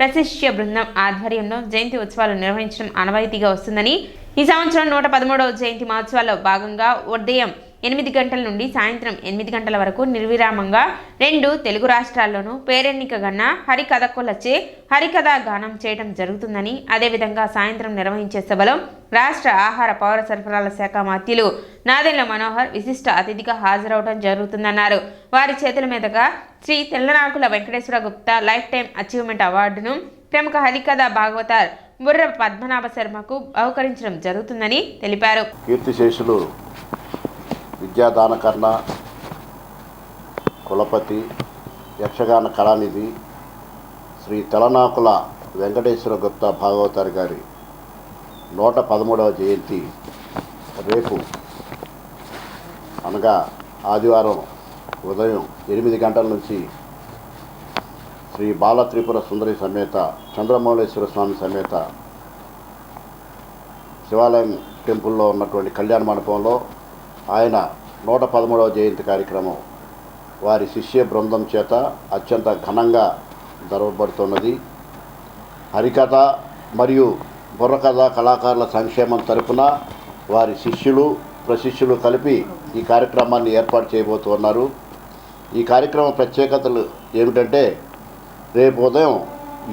ప్రశిష్య బృందం ఆధ్వర్యంలో జయంతి ఉత్సవాలు నిర్వహించడం ఆనవాయితీగా వస్తుందని ఈ సంవత్సరం 113వ జయంతి మహోత్సవాల్లో భాగంగా ఉదయం 8 గంటల నుండి సాయంత్రం 8 గంటల వరకు నిర్విరామంగా 2 తెలుగు రాష్ట్రాల్లోనూ పేరెన్నిక గన్న హరికథకులచే హరికథా గానం చేయడం జరుగుతుందని, అదేవిధంగా సాయంత్రం నిర్వహించే సభలో రాష్ట్ర ఆహార పౌర సరఫరాల శాఖ మంత్రులు నాదెండ్ల మనోహర్ విశిష్ట అతిథిగా హాజరవడం జరుగుతుందన్నారు. వారి చేతుల మీదుగా Shri Tellanakula Venkateswara Gupta life time achievement అవార్డును ప్రముఖ హరికథా భాగవతార్ బుర్ర పద్మనాభ శర్మకు బహుకరించడం జరుగుతుందని తెలిపారు. కీర్తిశేషులు విద్యాదానకర్ణ కులపతి యక్షగాన కళానిధి శ్రీ తెలనాకుల వెంకటేశ్వర గుప్తా భాగవతారి గారి 113వ జయంతి రేపు అనగా ఆదివారం ఉదయం 8 గంటల నుంచి శ్రీ బాలత్రిపుర సుందరి సమేత చంద్రమౌళేశ్వర స్వామి సమేత శివాలయం టెంపుల్లో ఉన్నటువంటి కళ్యాణ మండపంలో ఆయన 113వ జయంతి కార్యక్రమం వారి శిష్య బృందం చేత అత్యంత ఘనంగా జరపబడుతున్నది. హరికథ మరియు బుర్రకథ కళాకారుల సంక్షేమం తరపున వారి శిష్యులు ప్రశిష్యులు కలిపి ఈ కార్యక్రమాన్ని ఏర్పాటు చేయబోతున్నారు. ఈ కార్యక్రమం ప్రత్యేకతలు ఏమిటంటే రేపు ఉదయం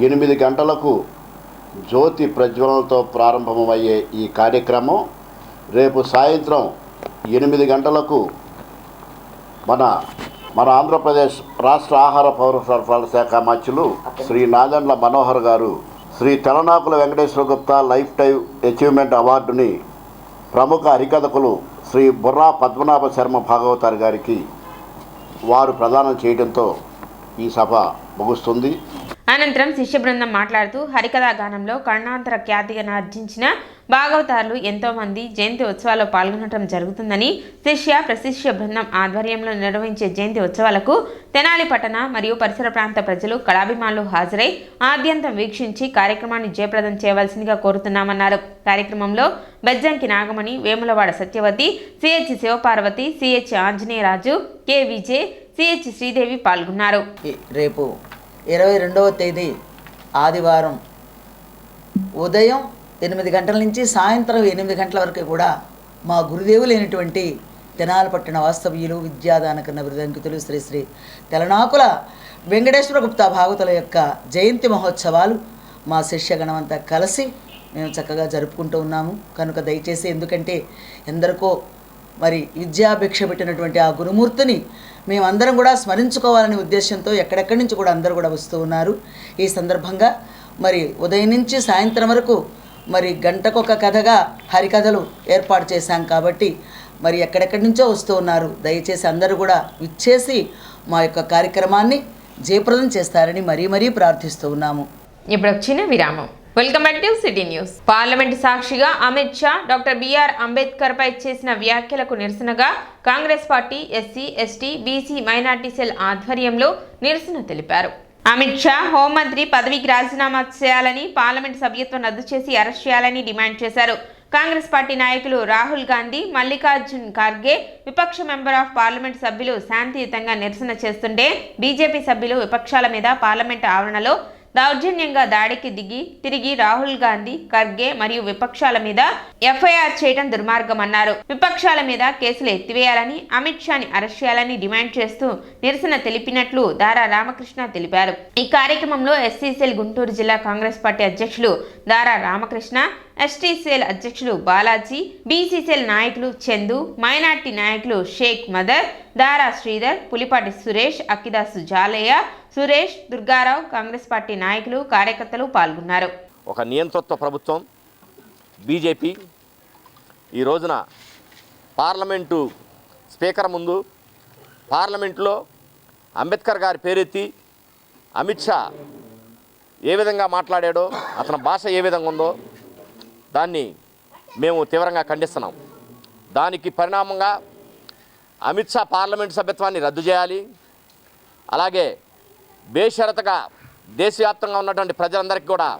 8 గంటలకు జ్యోతి ప్రజ్వలనతో ప్రారంభమయ్యే ఈ కార్యక్రమం రేపు సాయంత్రం 8 గంటలకు మన ఆంధ్రప్రదేశ్ రాష్ట్ర ఆహార పౌర సరఫరాల శాఖ మంత్రులు శ్రీ నాదెండ్ల మనోహర్ గారు Shri Telanakula Venkateswara Gupta life time achievement అవార్డుని ప్రముఖ హరికథకులు శ్రీ బుర్ర పద్మనాభ శర్మ భాగవతారి గారికి వారు ప్రదానం చేయడంతో ఈ సభ ముగుస్తుంది. అనంతరం శిష్య బృందం మాట్లాడుతూ హరికథా గానంలో కర్ణాంతర ఖ్యాతిగా ఆర్జించిన భాగవతారులు ఎంతో మంది జయంతి ఉత్సవాల్లో పాల్గొనడం జరుగుతుందని, ప్రశిష్య బృందం ఆధ్వర్యంలో నిర్వహించే జయంతి ఉత్సవాలకు తెనాలి పట్టణ మరియు పరిసర ప్రాంత ప్రజలు కళాభిమానులు హాజరై ఆద్యంతం వీక్షించి కార్యక్రమాన్ని జయప్రదం చేయవలసిందిగా కోరుతున్నామన్నారు. కార్యక్రమంలో Bejjanki Nagamani, Vemulawada Satyavathi, CH Sivaparvathi, CH Anjaneyaraju, K Vijay, CH Sridevi పాల్గొన్నారు. రేపు 22వ తేదీ ఆదివారం ఉదయం 8 గంటల నుంచి సాయంత్రం 8 గంటల వరకు కూడా మా గురుదేవులైనటువంటి తెనాలి పట్టణ వాస్తవ్యులు విద్యాదానకన్న బిరుదంకితులు శ్రీ శ్రీ తెలనాకుల వెంకటేశ్వర గుప్తా భాగవతుల యొక్క జయంతి మహోత్సవాలు మా శిష్యగణమంతా కలిసి మేము చక్కగా జరుపుకుంటూ ఉన్నాము. కనుక దయచేసి ఎందుకంటే ఎందరికో మరి విద్యాభిక్ష పెట్టినటువంటి ఆ గురుమూర్తిని మేమందరం కూడా స్మరించుకోవాలనే ఉద్దేశంతో ఎక్కడెక్కడి నుంచి కూడా అందరూ కూడా వస్తూ ఉన్నారు. ఈ సందర్భంగా మరి ఉదయం నుంచి సాయంత్రం వరకు మరి గంటకొక కథగా హరికథలు ఏర్పాటు చేశాం కాబట్టి మరి ఎక్కడెక్కడి నుంచో వస్తూ ఉన్నారు. దయచేసి అందరూ కూడా ఇచ్చేసి మా యొక్క కార్యక్రమాన్ని జయప్రదం చేస్తారని మరీ ప్రార్థిస్తూ ఉన్నాము. ఇప్పుడు చిన్న విరామం. Welcome back to city news. Parliament సాక్షిగా అమిత్ షా డాక్టర్ బిఆర్ అంబేద్కర్ పై చేసిన వ్యాఖ్యలకు నిరసనగా Congress party SC, ST, BC, minority cell ఆధ్వర్యంలో నిరసన తెలిపారు. అమిత్ షా హోంమంత్రి పదవికి రాజీనామా చేయాలని, పార్లమెంట్ సభ్యత్వం రద్దు చేసి అరెస్ట్ చేయాలని డిమాండ్ చేశారు. కాంగ్రెస్ పార్టీ నాయకులు రాహుల్ గాంధీ, మల్లికార్జున్ ఖార్గే, విపక్ష మెంబర్ ఆఫ్ పార్లమెంట్ సభ్యులు శాంతియుతంగా నిరసన చేస్తుంటే బీజేపీ సభ్యులు విపక్షాల మీద పార్లమెంట్ ఆవరణలో దౌర్జన్యంగా దాడికి దిగి తిరిగి రాహుల్ గాంధీ, ఖర్గే మరియు విపక్షాల మీద ఎఫ్ఐఆర్ చేయడం దుర్మార్గమన్నారు. విపక్షాల మీద కేసులు ఎత్తివేయాలని, అమిత్ షాని అరెస్ట్ చేయాలని డిమాండ్ చేస్తూ నిరసన తెలిపినట్లు దారా రామకృష్ణ తెలిపారు. ఈ కార్యక్రమంలో ఎస్సీ సెల్ గుంటూరు జిల్లా కాంగ్రెస్ పార్టీ అధ్యక్షులు దారా రామకృష్ణ, ఎస్టీ సెల్ అధ్యక్షులు బాలాజీ, బీసీ సెల్ నాయకులు చందు, మైనార్టీ నాయకులు షేక్ మదర్, దారా శ్రీధర్, పులిపాటి సురేష్, అక్కిదాసు జాలయ్య, సురేష్, దుర్గారావు, కాంగ్రెస్ పార్టీ నాయకులు, కార్యకర్తలు పాల్గొన్నారు. ఒక నియంతృత్వ ప్రభుత్వం బీజేపీ ఈ రోజున పార్లమెంటు స్పీకర్ ముందు పార్లమెంట్లో అంబేద్కర్ గారి పేరెత్తి అమిత్ షా ఏ విధంగా మాట్లాడాడో, అతని భాష ఏ విధంగా ఉందో దాన్ని మేము తీవ్రంగా ఖండిస్తున్నాం. దానికి పరిణామంగా అమిత్ షా పార్లమెంటు సభ్యత్వాన్ని రద్దు చేయాలి. అలాగే బేషరతుగా దేశవ్యాప్తంగా ఉన్నటువంటి ప్రజలందరికీ కూడా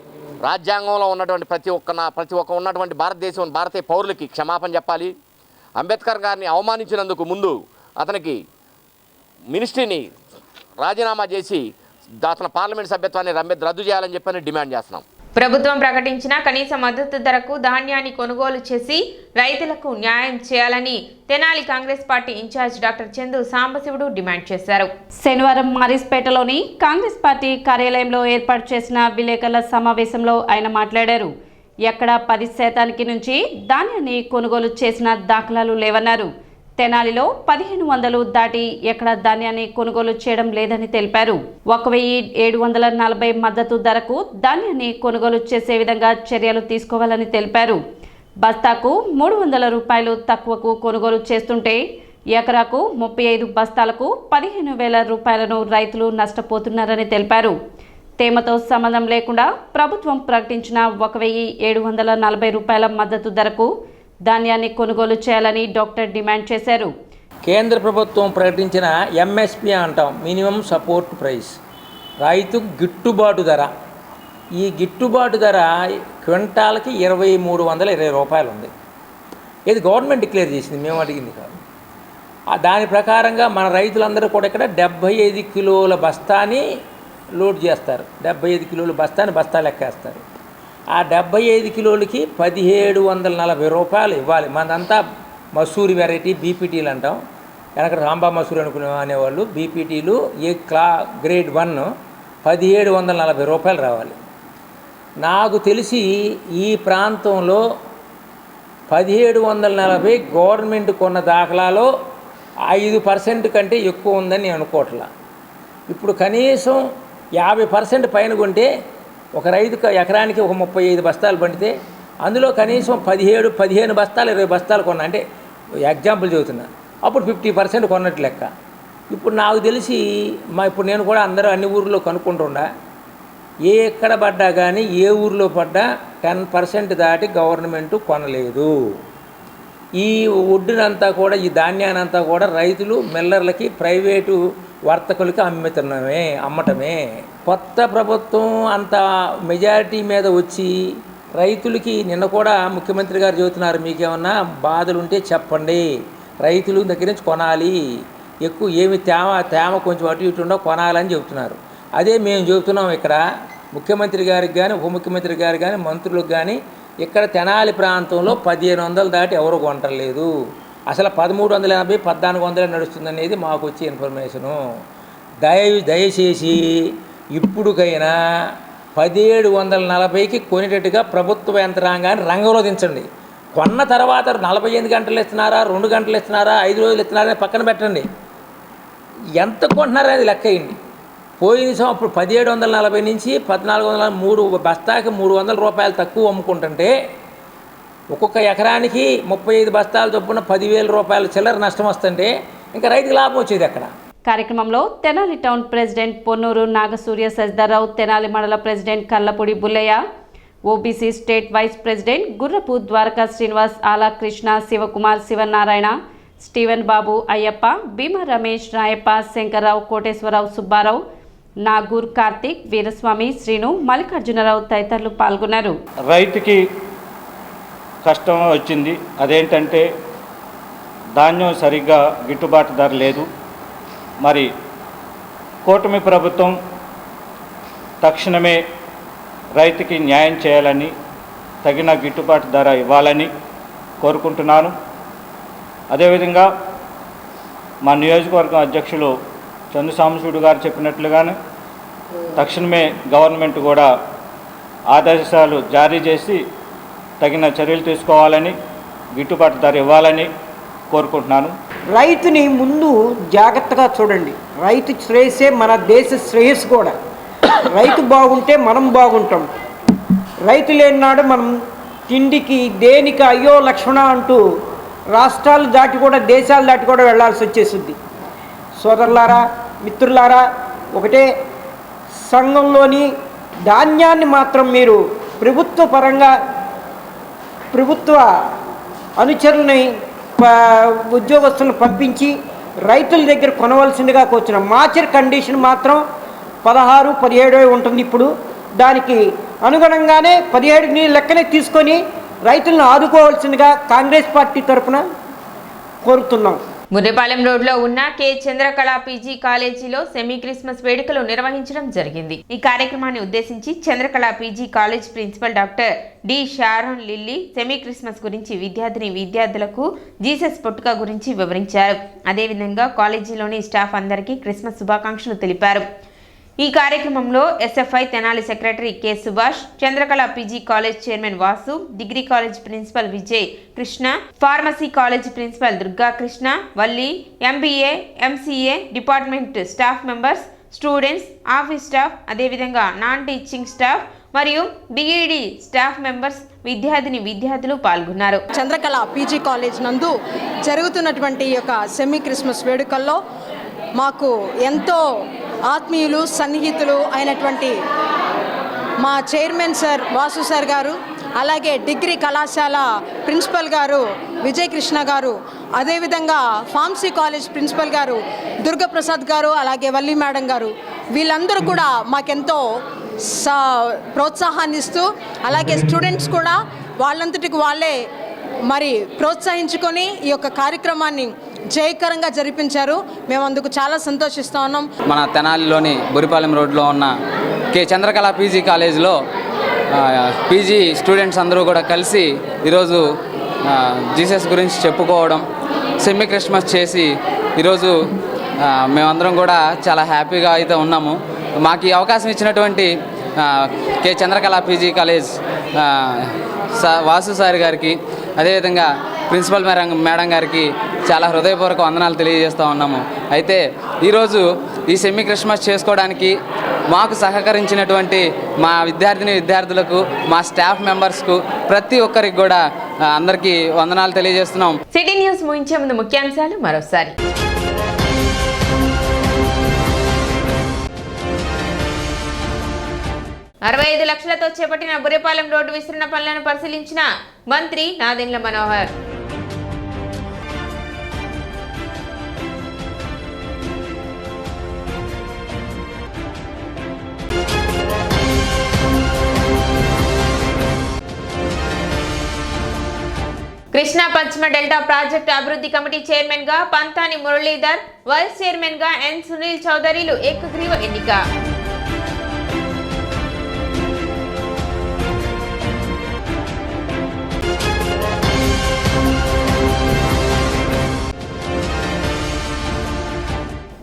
రాజ్యాంగంలో ఉన్నటువంటి ప్రతి ఒక్క ఉన్నటువంటి భారతీయ పౌరులకి క్షమాపణ చెప్పాలి. అంబేద్కర్ గారిని అవమానించినందుకు ముందు అతనికి మినిస్ట్రీని రాజీనామా చేసి అతని పార్లమెంట్ సభ్యత్వాన్ని రద్దు చేయాలని చెప్పని డిమాండ్ చేస్తున్నాం. ప్రభుత్వం ప్రకటించిన కనీస మద్దతు ధరకు ధాన్యాన్ని కొనుగోలు చేసి రైతులకు న్యాయం చేయాలని Tenali Congress party in-charge doctor Chandu Sambasivudu demand చేశారు. శనివారం మారిస్పేటలోని కాంగ్రెస్ పార్టీ కార్యాలయంలో ఏర్పాటు చేసిన విలేకరుల సమావేశంలో ఆయన మాట్లాడారు. ఎక్కడ 10% నుంచి ధాన్యాన్ని కొనుగోలు చేసిన దాఖలాలు లేవన్నారు. తెనాలిలో 1500 దాటి ఎక్కడ ధాన్యాన్ని కొనుగోలు చేయడం లేదని తెలిపారు. 1740 మద్దతు ధరకు ధాన్యాన్ని కొనుగోలు చేసే విధంగా చర్యలు తీసుకోవాలని తెలిపారు. బస్తాకు 300 రూపాయలు తక్కువకు కొనుగోలు చేస్తుంటే ఎకరాకు 35 బస్తాలకు 15,000 రూపాయలను రైతులు నష్టపోతున్నారని తెలిపారు. తేమతో సంబంధం లేకుండా ప్రభుత్వం ప్రకటించిన 1740 రూపాయల మద్దతు ధరకు ధాన్యాన్ని కొనుగోలు చేయాలని డాక్టర్ డిమాండ్ చేశారు. కేంద్ర ప్రభుత్వం ప్రకటించిన ఎంఎస్పి అంటాం, మినిమం సపోర్ట్ ప్రైస్, రైతు గిట్టుబాటు ధర. ఈ గిట్టుబాటు ధర క్వింటాల్కి 2320 రూపాయలు ఉంది. ఇది గవర్నమెంట్ డిక్లేర్ చేసింది, మేము అడిగింది కాదు. దాని ప్రకారంగా మన రైతులందరూ కూడా ఇక్కడ 75 కిలోల బస్తాని లోడ్ చేస్తారు. 75 కిలోల బస్తాని బస్తా లెక్కేస్తారు. ఆ 75 కిలోలకి 1740 రూపాయలు ఇవ్వాలి. మనదంతా మసూరి వెరైటీ బీపీటీలు అంటాం. వెనక రాంబా మసూరి అనేవాళ్ళు. బీపీటీలు గ్రేడ్ 1 1740 రూపాయలు రావాలి. నాకు తెలిసి ఈ ప్రాంతంలో 1740 గవర్నమెంట్ కొన్న దాఖలాలో 5% కంటే ఎక్కువ ఉందని నేను అనుకోవట్లా. ఇప్పుడు కనీసం 50% పైన కొంటే ఒక రైతుకు ఎకరానికి ఒక 35 బస్తాలు పండితే అందులో కనీసం 15 బస్తాలు 20 బస్తాలు కొన్నా, అంటే ఎగ్జాంపుల్ చెబుతున్నా, అప్పుడు 50% కొన్నట్టు లెక్క. ఇప్పుడు నాకు తెలిసి ఇప్పుడు నేను కూడా అన్ని ఊర్లో కనుక్కుంటుండా, ఎక్కడ పడ్డా కానీ ఏ ఊర్లో పడ్డా 10% దాటి గవర్నమెంట్ కొనలేదు. ఈ ఒడ్డునంతా కూడా ఈ ధాన్యానంతా కూడా రైతులు మిల్లర్లకి ప్రైవేటు వర్తకులకి అమ్మటమే. కొత్త ప్రభుత్వం అంత మెజారిటీ మీద వచ్చి రైతులకి నిన్న కూడా ముఖ్యమంత్రి గారు చెబుతున్నారు, మీకేమన్నా బాధలు ఉంటే చెప్పండి, రైతుల దగ్గర నుంచి కొనాలి, ఎక్కువ ఏమి తేమ కొంచెం అటు ఇటు ఉండో కొనాలని చెబుతున్నారు. అదే మేము చెబుతున్నాం. ఇక్కడ ముఖ్యమంత్రి గారికి కానీ ఉప ముఖ్యమంత్రి గారికి కానీ మంత్రులకు కానీ ఇక్కడ తెనాలి ప్రాంతంలో 1500 దాటి ఎవరు కొంటలేదు. అసలు 1380 1400 నడుస్తుందనేది మాకు వచ్చే ఇన్ఫర్మేషను. దయచేసి ఇప్పుడుకైనా 1740కి కొనేటట్టుగా ప్రభుత్వ యంత్రాంగాన్ని రంగంలో దించండి. కొన్న తర్వాత 48 గంటలు ఇస్తున్నారా, 2 గంటలు ఇస్తున్నారా, 5 రోజులు ఇస్తున్నారా పక్కన పెట్టండి. ఎంత కొంటున్నారో అది లెక్కేయండి. పోయిన అప్పుడు 1740 నుంచి 1403 బస్తాకి 300 రూపాయలు తక్కువ అమ్ముకుంటుంటే ఒక్కొక్క ఎకరానికి 35 బస్తాల చొప్పున 10,000 రూపాయల చిల్లర నష్టం వస్తుంటే ఇంకా రైతుకి లాభం వచ్చేది అక్కడ. కార్యక్రమంలో Tenali town president Ponnuru Nagasurya Sajdarao, Tenali mandal president Kallapudi Bullaiah, OBC state vice president Gurrapu Dwaraka Srinivas, Ala Krishna, Sivakumar, Sivanarayana, Steven Babu, Ayyappa, Bhima Ramesh, Rayappa, Shankarrao, Koteswararao, Subbarao, Nagur, Karthik, Veeraswamy, Srinu, Mallikarjunarao తదితరులు పాల్గొన్నారు. రైతుకి కష్టం వచ్చింది. అదేంటంటే ధాన్యం సరిగ్గా గిట్టుబాటు ధర లేదు. మరి కూటమి ప్రభుత్వం తక్షణమే రైతుకి న్యాయం చేయాలని, తగిన గిట్టుబాటు ధర ఇవ్వాలని కోరుకుంటున్నాను. అదేవిధంగా మా నియోజకవర్గం అధ్యక్షులు చందు సాంబశివుడు గారు చెప్పినట్లుగానే తక్షణమే గవర్నమెంట్ కూడా ఆదేశాలు జారీ చేసి తగిన చర్యలు తీసుకోవాలని, గిట్టుబాటు ధర ఇవ్వాలని కోరుకుంటున్నాను. రైతుని ముందు జాగ్రత్తగా చూడండి. రైతు శ్రేయస్సే మన దేశ శ్రేయస్సు కూడా. రైతు బాగుంటే మనం బాగుంటాం. రైతు లేని నాడు మనం తిండికి దేనికి అయ్యో లక్ష్మణ అంటూ రాష్ట్రాలు దాటి కూడా దేశాలు దాటి కూడా వెళ్లాల్సి వచ్చేస్తుంది. సోదరులారా, మిత్రులారా, ఒకటే సంఘంలోని ధాన్యాన్ని మాత్రం మీరు ప్రభుత్వ పరంగా ప్రభుత్వ అనుచరులని ఉద్యోగస్తులను పంపించి రైతుల దగ్గర కొనవలసిందిగా కూర్చున్నాం. మార్కెట్ కండిషన్ మాత్రం 16-17 ఉంటుంది. ఇప్పుడు దానికి అనుగుణంగానే 17 లెక్కనే తీసుకొని రైతులను ఆదుకోవాల్సిందిగా కాంగ్రెస్ పార్టీ తరఫున కోరుతున్నాం. ముర్రేపాలెం రోడ్లో ఉన్న కె చంద్రకళ పీజీ కాలేజీలో సెమీ క్రిస్మస్ వేడుకలు నిర్వహించడం జరిగింది. ఈ కార్యక్రమాన్ని ఉద్దేశించి Chandrakala PG college principal doctor D Sharon Lily semi Christmas గురించి విద్యార్థులకు జీసస్ పుట్టుక గురించి వివరించారు. అదేవిధంగా కాలేజీలోని స్టాఫ్ అందరికీ క్రిస్మస్ శుభాకాంక్షలు తెలిపారు. ఈ కార్యక్రమంలో SFI Tenali secretary K Subhash, Chandrakala PG college chairman Vasu, degree college principal Vijay Krishna, pharmacy college principal Durga Krishna, Valli, MBA, MCA department staff members, students, office staff, అదేవిధంగా నాన్ టీచింగ్ స్టాఫ్ మరియు డిఈడి స్టాఫ్ మెంబర్స్, విద్యార్థులు పాల్గొన్నారు. చంద్రకళ పీజీ కాలేజ్ నందు జరుగుతున్నటువంటి ఈ యొక్క సెమీ క్రిస్మస్ వేడుకల్లో మాకు ఎంతో ఆత్మీయులు సన్నిహితులు అయినటువంటి మా చైర్మన్ సార్ వాసు సార్ గారు, అలాగే డిగ్రీ కళాశాల ప్రిన్సిపల్ గారు విజయ్ కృష్ణ గారు, అదేవిధంగా ఫార్మసీ కాలేజ్ ప్రిన్సిపల్ గారు దుర్గప్రసాద్ గారు, అలాగే వల్లి మేడం గారు, వీళ్ళందరూ కూడా మాకెంతో ప్రోత్సాహాన్ని ఇస్తూ, అలాగే స్టూడెంట్స్ కూడా వాళ్ళంతటికి వాళ్ళే మరి ప్రోత్సహించుకొని ఈ యొక్క కార్యక్రమాన్ని జయకరంగా జరిపించారు. మేము అందుకు చాలా సంతోషిస్తూ ఉన్నాం. మన తెనాలిలోని బురిపాలెం రోడ్లో ఉన్న కె చంద్రకళ పీజీ కాలేజీలో పీజీ స్టూడెంట్స్ అందరూ కూడా కలిసి ఈరోజు జీసస్ గురించి చెప్పుకోవడం, సెమీ క్రిస్మస్ చేసి ఈరోజు మేమందరం కూడా చాలా హ్యాపీగా అయితే ఉన్నాము. మాకు ఈ అవకాశం ఇచ్చినటువంటి K Chandrakala PG college Vasu sir గారికి, అదేవిధంగా ప్రిన్సిపల్ మేడం గారికి చాలా హృదయపూర్వక వందనాలు తెలియజేస్తూ ఉన్నాము. అయితే ఈరోజు ఈ సెమీ క్రిస్మస్ చేసుకోవడానికి మాకు సహకరించినటువంటి మా విద్యార్థులకు, మా స్టాఫ్ మెంబర్స్కు, ప్రతి ఒక్కరికి కూడా అందరికీ వందనాలు తెలియజేస్తున్నాం. సిటీ న్యూస్ ముగించే ముందు ముఖ్యాంశాలు మరోసారి. 65 లక్షలతో చేపట్టిన బుర్రేపాలెం రోడ్డు విస్తరణ పనులను పరిశీలించిన మంత్రి నాదెండ్ల మనోహర్. కృష్ణా పశ్చిమ డెల్టా ప్రాజెక్టు అభివృద్ధి కమిటీ చైర్మన్ గా పంతాని మురళీధర్, వైస్ చైర్మన్ గా ఎన్ సునీల్ చౌదరిలు ఏకగ్రీవ ఎన్నిక.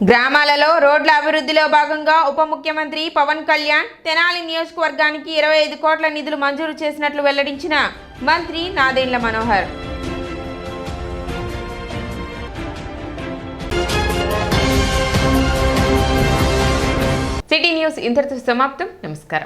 గ్రామాలలో రోడ్ల అభివృద్ధిలో భాగంగా ఉప ముఖ్యమంత్రి పవన్ కళ్యాణ్ తెనాలి నియోజకవర్గానికి 25 కోట్ల నిధులు మంజూరు చేసినట్లు వెల్లడించిన మంత్రి నాదెండ్ల మనోహర్. సిటీ న్యూస్ ఇంతటితో సమాప్తం. నమస్కారం.